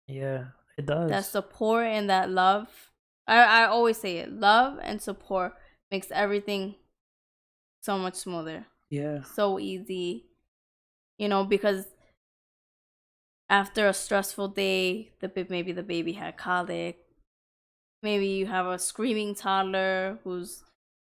Yeah, it That does. support and that love. I always say it. Love and support makes everything so much smoother. Yeah. So easy. You know, because after a stressful day, maybe the baby had colic. Maybe you have a screaming toddler who's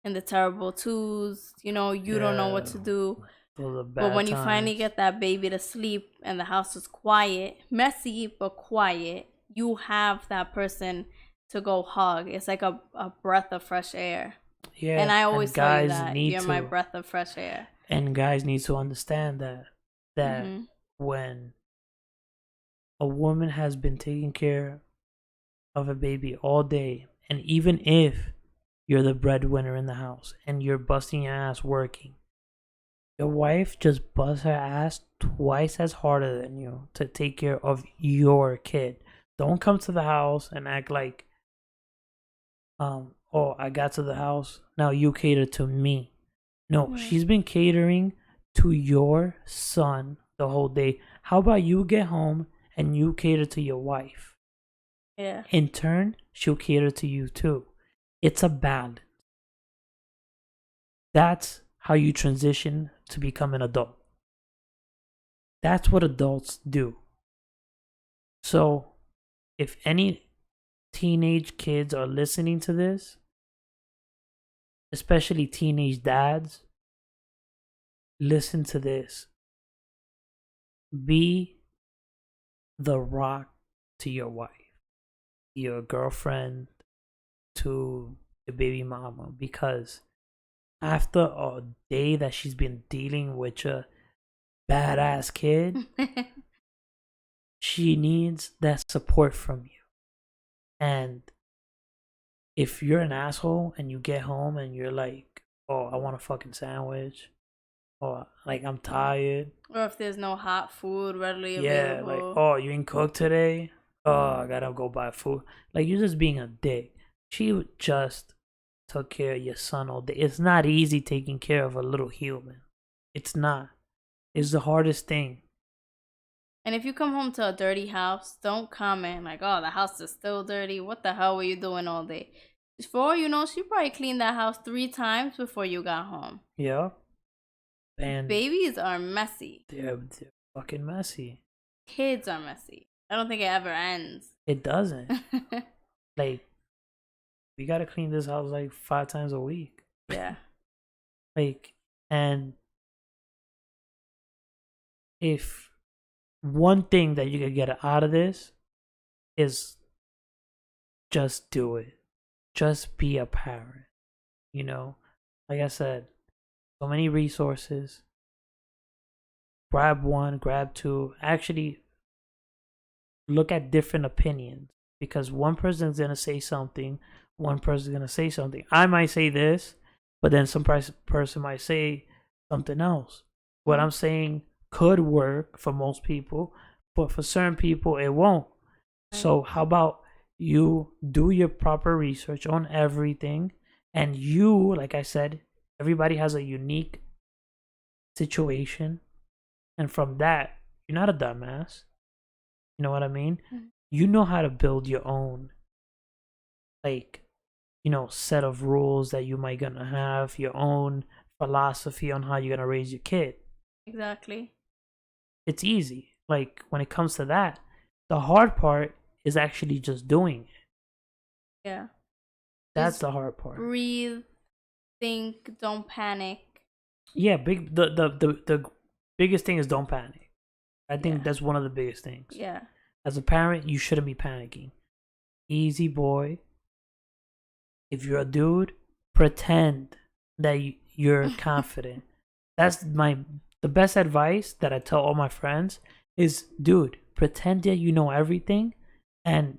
in the terrible twos. You know, you don't know what Yeah. to do. Those are But bad when you finally times. get that baby to sleep and the house is quiet, messy but quiet, you have that person to go hug. It's like a breath of fresh air. And Yeah, I always and tell you guys that need you're my to, breath of fresh air. understand that Mhm. when a woman has been taking care of a baby all day, and even if you're the breadwinner in the house and you're busting your ass working, your wife just busts her ass twice as harder than you to take care of your kid. Don't come to the house and act like, oh, I got to the house, now you cater to me. No, Yeah. she's been catering to your son the whole day. How about you get home and you cater to your wife? Yeah. In turn, she'll cater to you too. It's a balance. That's how you transition to become an adult. That's what adults do. So, if any teenage kids are listening to this, especially teenage dads, listen to this. Be the rock to your wife, your girlfriend, to the baby mama, because after a day that she's been dealing with a badass kid, she needs that support from you. And if you're an asshole and you get home and you're like, oh, I want a fucking sandwich, or like, I'm tired. Or if there's no hot food readily Yeah, available. like, oh, you didn't cook today? Oh, I gotta go buy food. Like, you're just being a dick. She just took care of your son all day. It's not easy taking care of a little human. It's not. It's the hardest thing. And if you come home to a dirty house, don't comment like, oh, the house is still dirty. What the hell were you doing all day? For all you know, she probably cleaned that house 3 times before you got home. Yeah. And babies are messy. They're fucking messy. Kids are messy. I don't think it ever ends. It doesn't. Like, we gotta clean this house like 5 times a week. Yeah. Like, and if one thing that you could get out of this is just do it. Just be a parent. You know, like I said, so many resources. Grab one, grab two. Actually, look at different opinions, because one person's gonna say something, one person's gonna say something. I might say this, but then some person might say something else. What I'm saying could work for most people, but for certain people it won't. So how about you do your proper research on everything, and you, like I said, everybody has a unique situation, and from that, you're not a dumbass. You know what I mean? You know how to build your own, like, you know, set of rules that you might gonna have, your own philosophy on how you're gonna raise your kid. Exactly. It's easy. Like, when it comes to that, the hard part is actually just doing it. Yeah. That's Just the hard part. Breathe, think, don't panic. Yeah, the biggest thing is don't panic. I think that's one of the biggest things. Yeah. As a parent, you shouldn't be panicking. Easy boy. If you're a dude, pretend that you're confident. That's the best advice that I tell all my friends is, dude, pretend that you know everything, and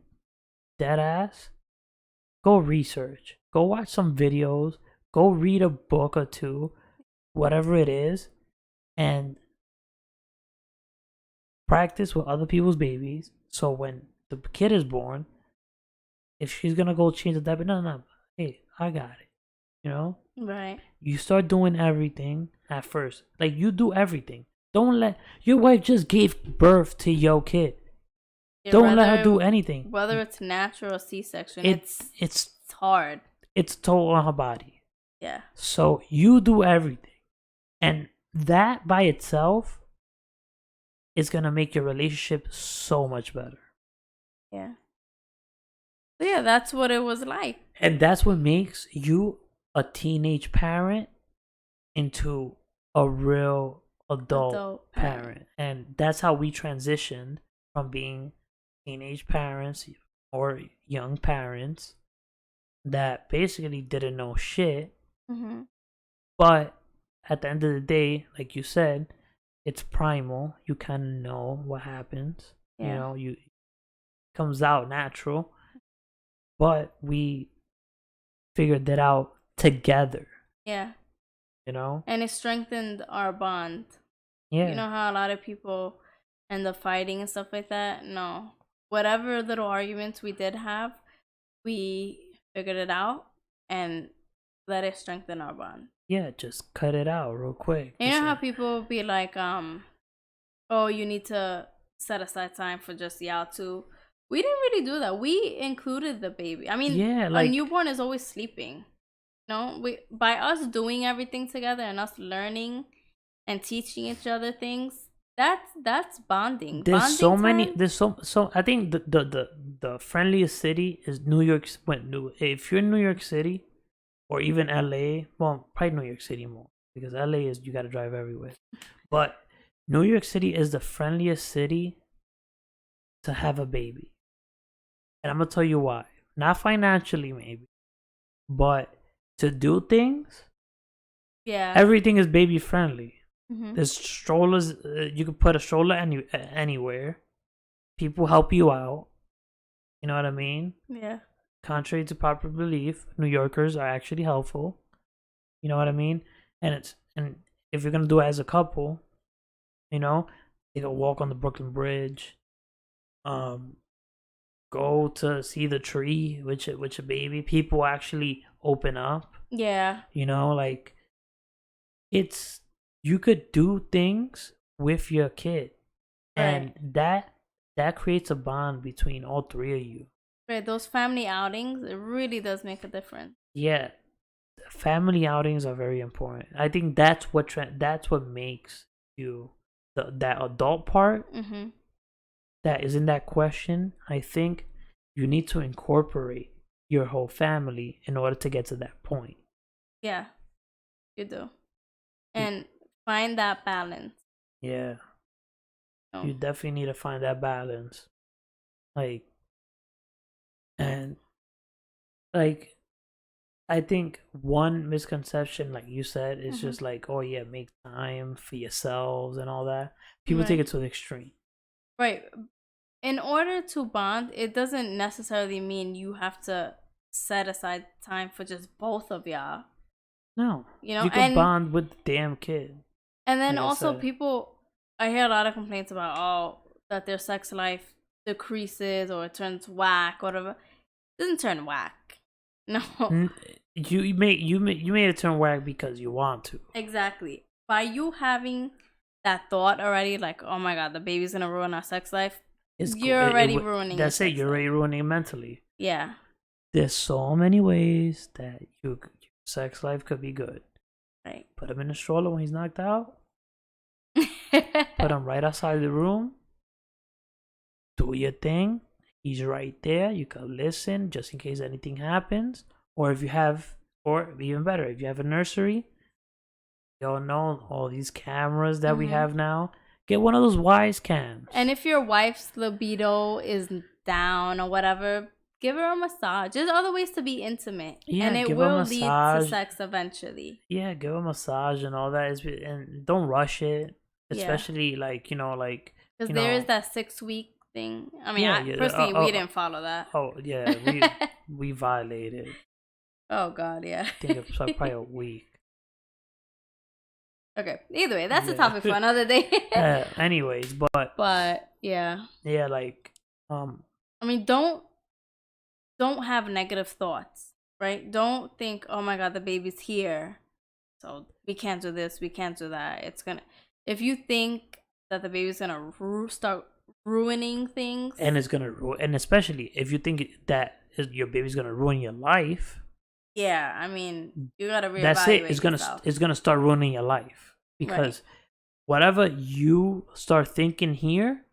dead ass, go research. Go watch some videos. Go read a book or two, whatever it is, and practice with other people's babies. So when the kid is born, if she's gonna go change the diaper, no, hey, I got it. You know? Right. You start doing everything at first. Like, you do everything. Don't let your wife just gave birth to your kid. Yeah, Don't let her do anything. Whether it's natural or C-section, it's hard. It's toll on her body. Yeah. So you do everything, and that by itself is gonna make your relationship so much better. Yeah. So yeah, that's what it was like. And that's what makes you a teenage parent into a real adult parent. And that's how we transitioned from being teenage parents or young parents that basically didn't know shit. Mm-hmm. But at the end of the day, like you said, it's primal. You kind of know what happens. Yeah. You know, it comes out natural. But we figured that out together. Yeah. You know? And it strengthened our bond. Yeah. You know how a lot of people end up fighting and stuff like that? No. Whatever little arguments we did have, we figured it out and let it strengthen our bond. Yeah, just cut it out real quick. You know how people be like, oh, you need to set aside time for just y'all two. We didn't really do that. We included the baby. I mean, yeah, like, a newborn is always sleeping. No, by us doing everything together and us learning and teaching each other things, that's bonding. There's bonding so time. many. There's so. I think the friendliest city is New York. If you're in New York City, or even LA, well, probably New York City more, because LA is you got to drive everywhere. But New York City is the friendliest city to have a baby. And I'm going to tell you why. Not financially, maybe, but to do things, Yeah. everything is baby friendly. Mm-hmm. There's strollers. You can put a stroller anywhere. People help you out. You know what I mean? Yeah. Contrary to popular belief, New Yorkers are actually helpful. You know what I mean? And if you're gonna do it as a couple, you know, you can walk on the Brooklyn Bridge. Go to see the tree with your baby. People actually open up. Yeah. You know, like it's you could do things with your kid, and that creates a bond between all three of you. Right. Those family outings, it really does make a difference. Yeah, family outings are very important. I think that's what makes you that adult part Mm-hmm. that is in that question. I think you need to incorporate your whole family in order to get to that point. Yeah, you do. And find that balance. Yeah, Oh. you definitely need to find that balance. Like, and like I think one misconception, like you said, is just like, oh yeah, make time for yourselves and all that. People take it to the extreme. Right. In order to bond, it doesn't necessarily mean you have to set aside time for just both of y'all. No, You know, you can bond with the damn kid. And then like also people, I hear a lot of complaints about that their sex life decreases or it turns whack, or whatever. It doesn't turn whack. No. You made it turn whack because you want to. Exactly. By you having that thought already, like, oh my god, the baby's gonna ruin our sex life. You're already ruining. That's it. You're already ruining it mentally. Yeah. There's so many ways that your sex life could be good. Right. Put him in a stroller when he's knocked out. Put him right outside the room. Do your thing. He's right there. You can listen just in case anything happens. Or if you have, or even better, if you have a nursery, you all know all these cameras that we have now. Get one of those wise cams. And if your wife's libido is down or whatever, give her a massage. There's other ways to be intimate. Yeah, and it will lead to sex eventually. Yeah, give a massage and all that. And don't rush it. Especially like, like because there is that 6-week thing. I mean, personally, we didn't follow that. Oh yeah, we violated. Oh god, yeah. I think it's probably a week. Okay. Either way, that's a topic for another day. Anyways, but yeah. Yeah, like I mean, don't have negative thoughts, right? Don't think, oh my god, the baby's here, so we can't do this, we can't do that. If you think that the baby's gonna start ruining things, and it's gonna and especially if you think that your baby's gonna ruin your life. Yeah, I mean, you gotta reevaluate. That's it. It's gonna start ruining your life because whatever you start thinking here,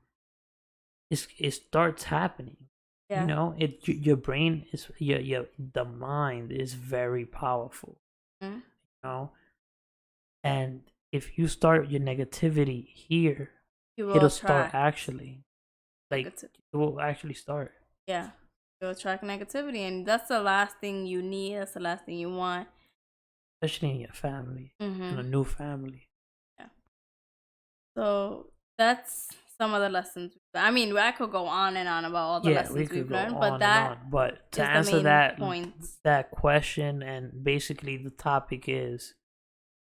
it starts happening. Yeah. You know, your brain is the mind is very powerful. You know, and if you start your negativity here, it'll start actually, like it will actually start. Yeah. You'll attract negativity, and that's the last thing you need. That's the last thing you want, especially in your family, in a new family. Yeah. So that's some of the lessons. I mean, I could go on and on about all the lessons we've learned, but to answer that question, and basically the topic is,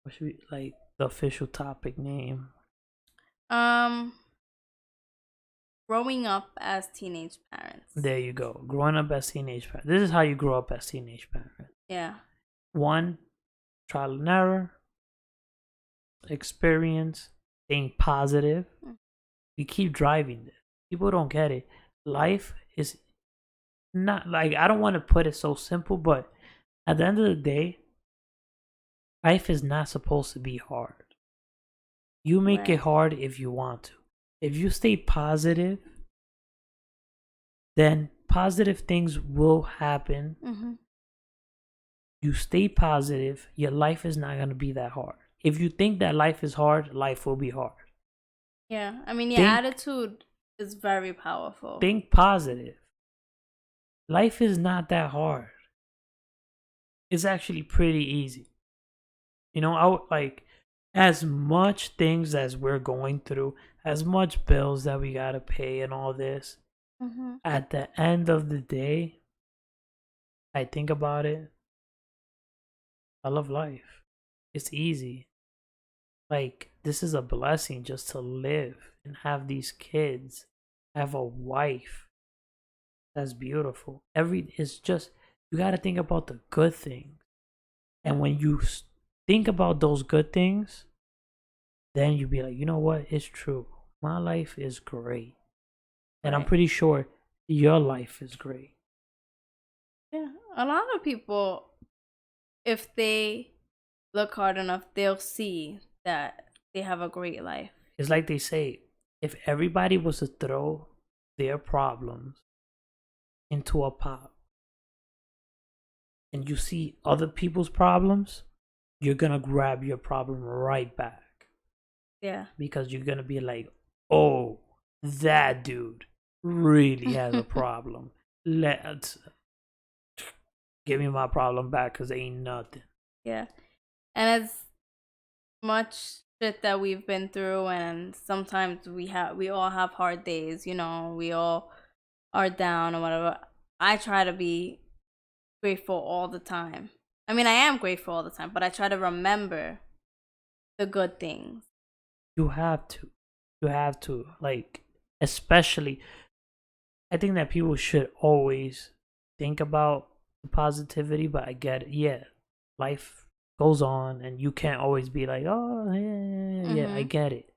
what should we like the official topic name? Growing up as teenage parents. There you go. Growing up as teenage parents. This is how you grow up as teenage parents. Yeah. 1, trial and error, experience, being positive. We keep driving this. People don't get it. Life is not like, I don't want to put it so simple, but at the end of the day, life is not supposed to be hard. You make it hard if you want to. If you stay positive, then positive things will happen. You stay positive, your life is not going to be that hard. if you think that life is hard, life will be hard. Yeah, I mean, your Think attitude is very powerful. think positive. Life is not that hard. It's actually pretty easy. You know, I would like as much things as we're going through, as much bills that we gotta pay and all this. Mm-hmm. At the end of the day, I think about it. I love life. It's easy. Like this is a blessing just to live and have these kids, have a wife. That's beautiful. It's just you got to think about the good things. And when you think about those good things, then you be like, you know what? It's true. My life is great. And I'm Right. pretty sure your life is great. Yeah, a lot of people, if they look hard enough, they'll see that they have a great life. It's like they say, if everybody was to throw their problems into a pot and you see other people's problems, you're going to grab your problem right back. Yeah. Because you're going to be like, oh, that dude really has a problem. Let's give me my problem back because ain't nothing. Yeah. And as much shit that we've been through, and sometimes we all have hard days, you know, we all are down or whatever. I try to be grateful all the time. I mean, I am grateful all the time, but I try to remember the good things. You have to. You have to. Like, especially, I think that people should always think about the positivity, but I get it. Yeah, life goes on, and you can't always be like, oh, yeah, I get it.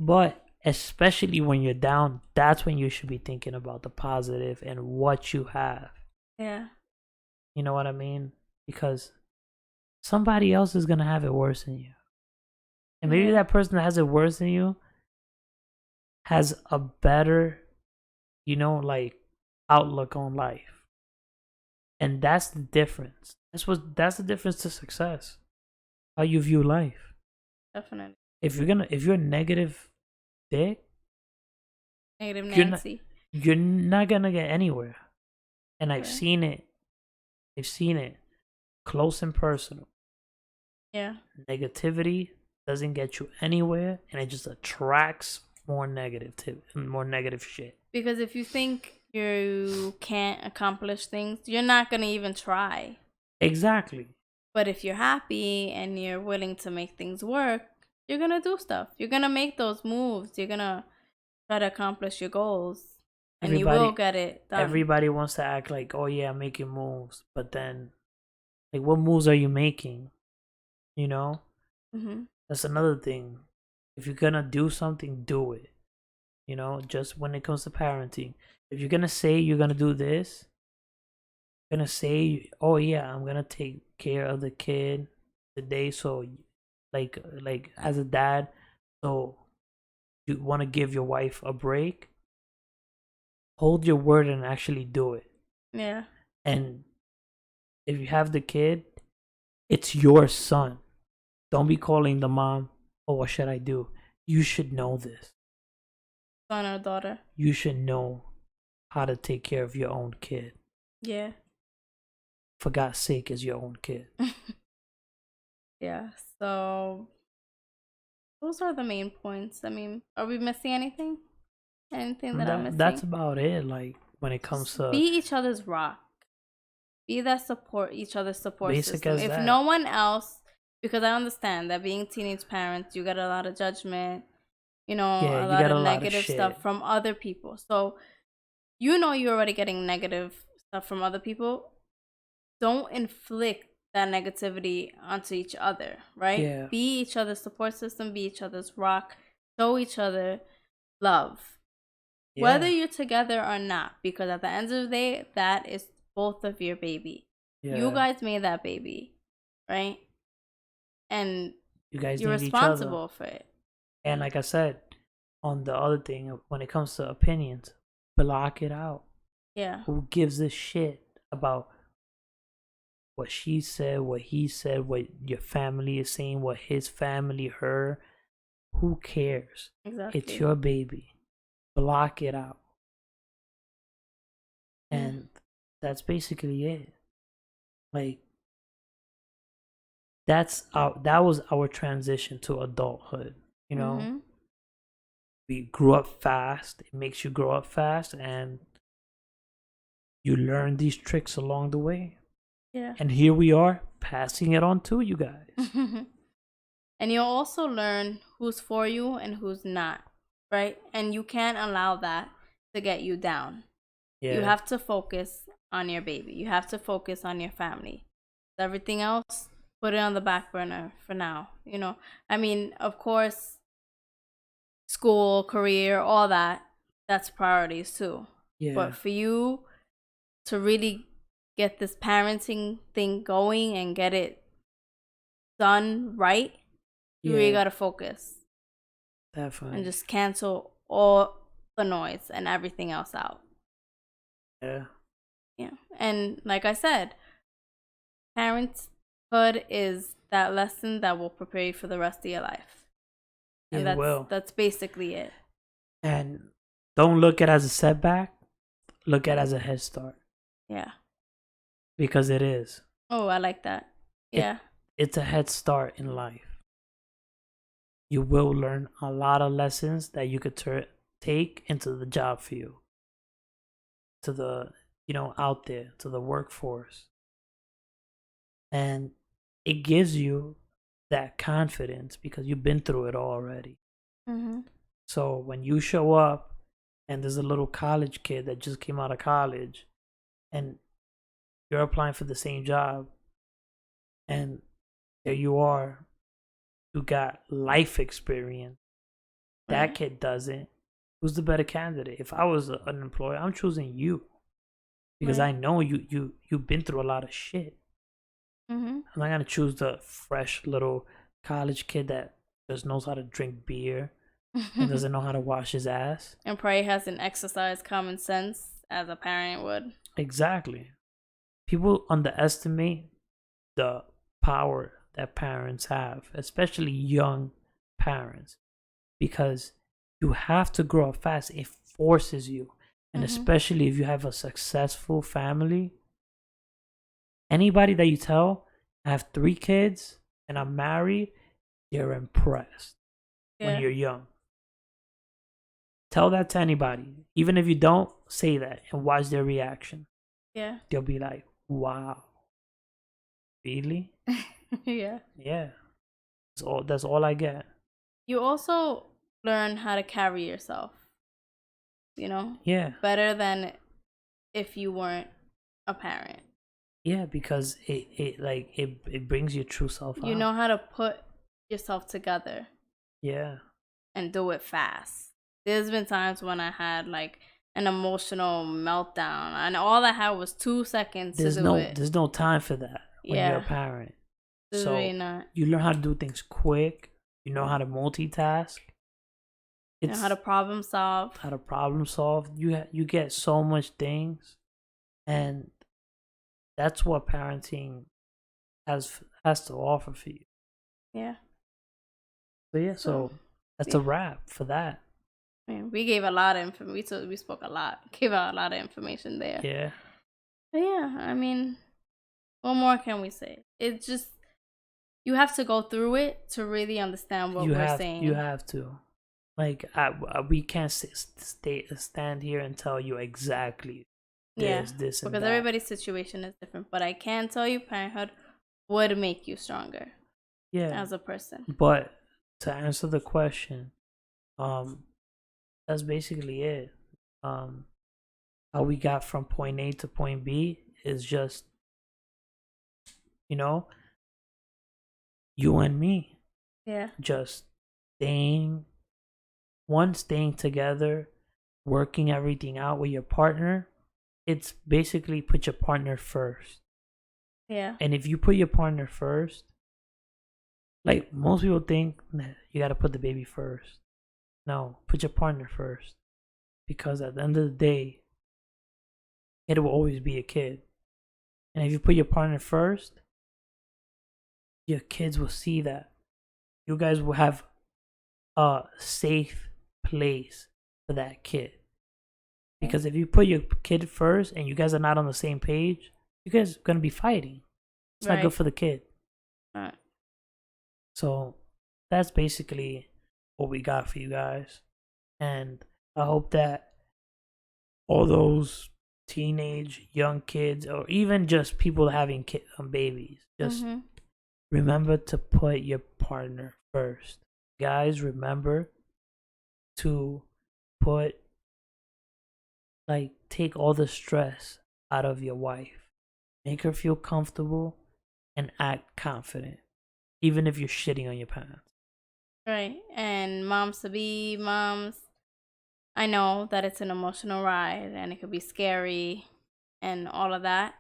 But especially when you're down, that's when you should be thinking about the positive and what you have. Yeah. You know what I mean? Because somebody else is going to have it worse than you. And maybe that person that has it worse than you has a better, like outlook on life. And that's the difference. That's the difference to success. How you view life. Definitely. If you're a negative dick, Negative Nancy. You're not gonna get anywhere. And I've seen it. I've seen it close and personal. Yeah. Negativity doesn't get you anywhere, and it just attracts more negative shit. Because if you think you can't accomplish things, you're not gonna even try. Exactly. But if you're happy and you're willing to make things work, you're gonna do stuff. You're gonna make those moves. You're gonna try to accomplish your goals. And you will get it done. Everybody wants to act like, oh yeah, I'm making moves. But then, like, what moves are you making? You know? Mm-hmm. That's another thing. If you're gonna do something, do it. You know, just when it comes to parenting. If you're gonna say you're gonna do this, you're gonna say, oh yeah, I'm gonna take care of the kid today. So, like as a dad, so you want to give your wife a break, hold your word and actually do it. Yeah. And if you have the kid, it's your son. Don't be calling the mom, oh, what should I do? You should know this. Son or daughter. You should know how to take care of your own kid. Yeah. For God's sake, is your own kid. Yeah. So those are the main points. I mean, are we missing anything? Anything that I'm missing? That's about it. Like when it comes to be each other's rock. Be that support, each other's support basic system. as If that. no one else, because I understand that being teenage parents, you get a lot of judgment, a lot of negative stuff from other people. So, you're already getting negative stuff from other people. Don't inflict that negativity onto each other, right? Yeah. Be each other's support system, be each other's rock, show each other love. Yeah. Whether you're together or not, because at the end of the day, that is both of your baby. Yeah. You guys made that baby, right? And you're responsible for it. And like I said, on the other thing, when it comes to opinions, block it out. Yeah. Who gives a shit about what she said, what he said, what your family is saying, what his family, her. Who cares? Exactly. It's your baby. Block it out. Yeah. And that's basically it. Like, that was our transition to adulthood. You know, Mm-hmm. we grew up fast. It makes you grow up fast, and you learn these tricks along the way. Yeah. And here we are, passing it on to you guys. And you'll also learn who's for you and who's not, right? And you can't allow that to get you down. Yeah. You have to focus on your baby. You have to focus on your family. Everything else, put it on the back burner for now. You know, I mean, of course, school, career, all that, that's priorities too. Yeah. But for you to really get this parenting thing going and get it done right, you really gotta focus. Definitely. And just cancel all the noise and everything else out. Yeah. Yeah. And like I said, parenthood is that lesson that will prepare you for the rest of your life. And that's basically it. And don't look at it as a setback. Look at it as a head start. Yeah. Because it is. Oh, I like that. Yeah. It's a head start in life. You will learn a lot of lessons that you could take into the job field, to the, out there, to the workforce. And it gives you that confidence because you've been through it already. Mm-hmm. So when you show up and there's a little college kid that just came out of college and you're applying for the same job, and there you are, you got life experience. That kid doesn't. Who's the better candidate? If I was an employer, I'm choosing you because I know you've been through a lot of shit. Mm-hmm. I'm not gonna choose the fresh little college kid that just knows how to drink beer and doesn't know how to wash his ass. And probably hasn't exercised common sense as a parent would. Exactly. People underestimate the power that parents have, especially young parents, because you have to grow up fast. It forces you. And especially if you have a successful family, anybody that you tell, I have 3 kids and I'm married, they're impressed when you're young. Tell that to anybody. Even if you don't, say that and watch their reaction. Yeah. They'll be like, wow. Really? Yeah. Yeah. That's all I get. You also learn how to carry yourself. Yeah. Better than if you weren't a parent. Yeah, because it brings your true self out. You know how to put yourself together. Yeah. And do it fast. There's been times when I had like an emotional meltdown and all I had was 2 seconds to do it. There's no time for that when you're a parent. There's so really not. You learn how to do things quick. You know how to multitask. You know how to problem solve. You get so much things, and that's what parenting has to offer for you. Yeah. So yeah, so that's a wrap for that. I mean, we gave a lot of information. We spoke a lot. Gave out a lot of information there. Yeah. But yeah, I mean, what more can we say? It's just you have to go through it to really understand what we're saying. You have to. Like, we can't stand here and tell you exactly this and because that. everybody's situation is different. But I can tell you, parenthood would make you stronger. Yeah. As a person. But to answer the question, that's basically it. How we got from point A to point B is just, you and me. Yeah. Just staying together, working everything out with your partner. It's basically put your partner first. Yeah. And if you put your partner first, like most people think that you got to put the baby first. No, put your partner first. Because at the end of the day, it will always be a kid. And if you put your partner first, your kids will see that. You guys will have a safe place for that kid. Because if you put your kid first and you guys are not on the same page, you guys are going to be fighting. It's not good for the kid. Right. So that's basically what we got for you guys. And I hope that all those teenage young kids, or even just people having babies, just remember to put your partner first. Guys, remember to take all the stress out of your wife. Make her feel comfortable and act confident, even if you're shitting on your pants. Right. And moms to be, moms, I know that it's an emotional ride and it could be scary and all of that.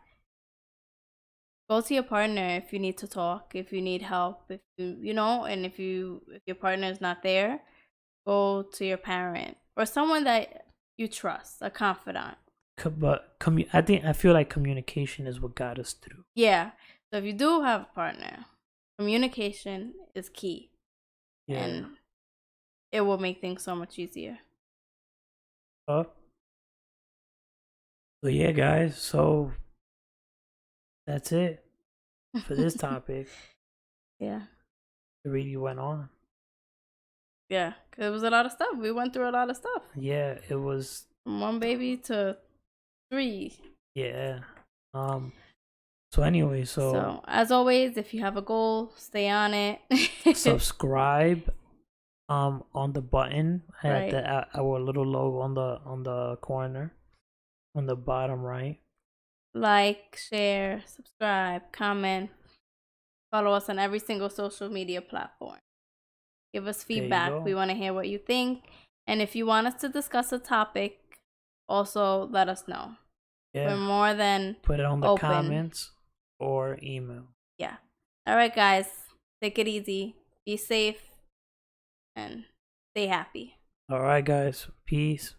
Go to your partner if you need to talk, if you need help, if you know, and if your partner is not there, go to your parent or someone that you trust, a confidant. But I feel like communication is what got us through. Yeah. So if you do have a partner, communication is key. Yeah. And it will make things so much easier. So yeah, guys. So that's it for this topic. Yeah. It really went on. Yeah, because it was a lot of stuff. We went through a lot of stuff. Yeah, it was from 1 baby to 3. Yeah. So anyway, So as always, if you have a goal, stay on it. Subscribe on the button Right. at our little logo on the corner on the bottom right. Like, share, subscribe, comment, follow us on every single social media platform. Give us feedback. We want to hear what you think. And if you want us to discuss a topic, also let us know. Yeah. We're more than put it on the open. Comments or email. Yeah. All right, guys. Take it easy. Be safe and stay happy. All right, guys. Peace.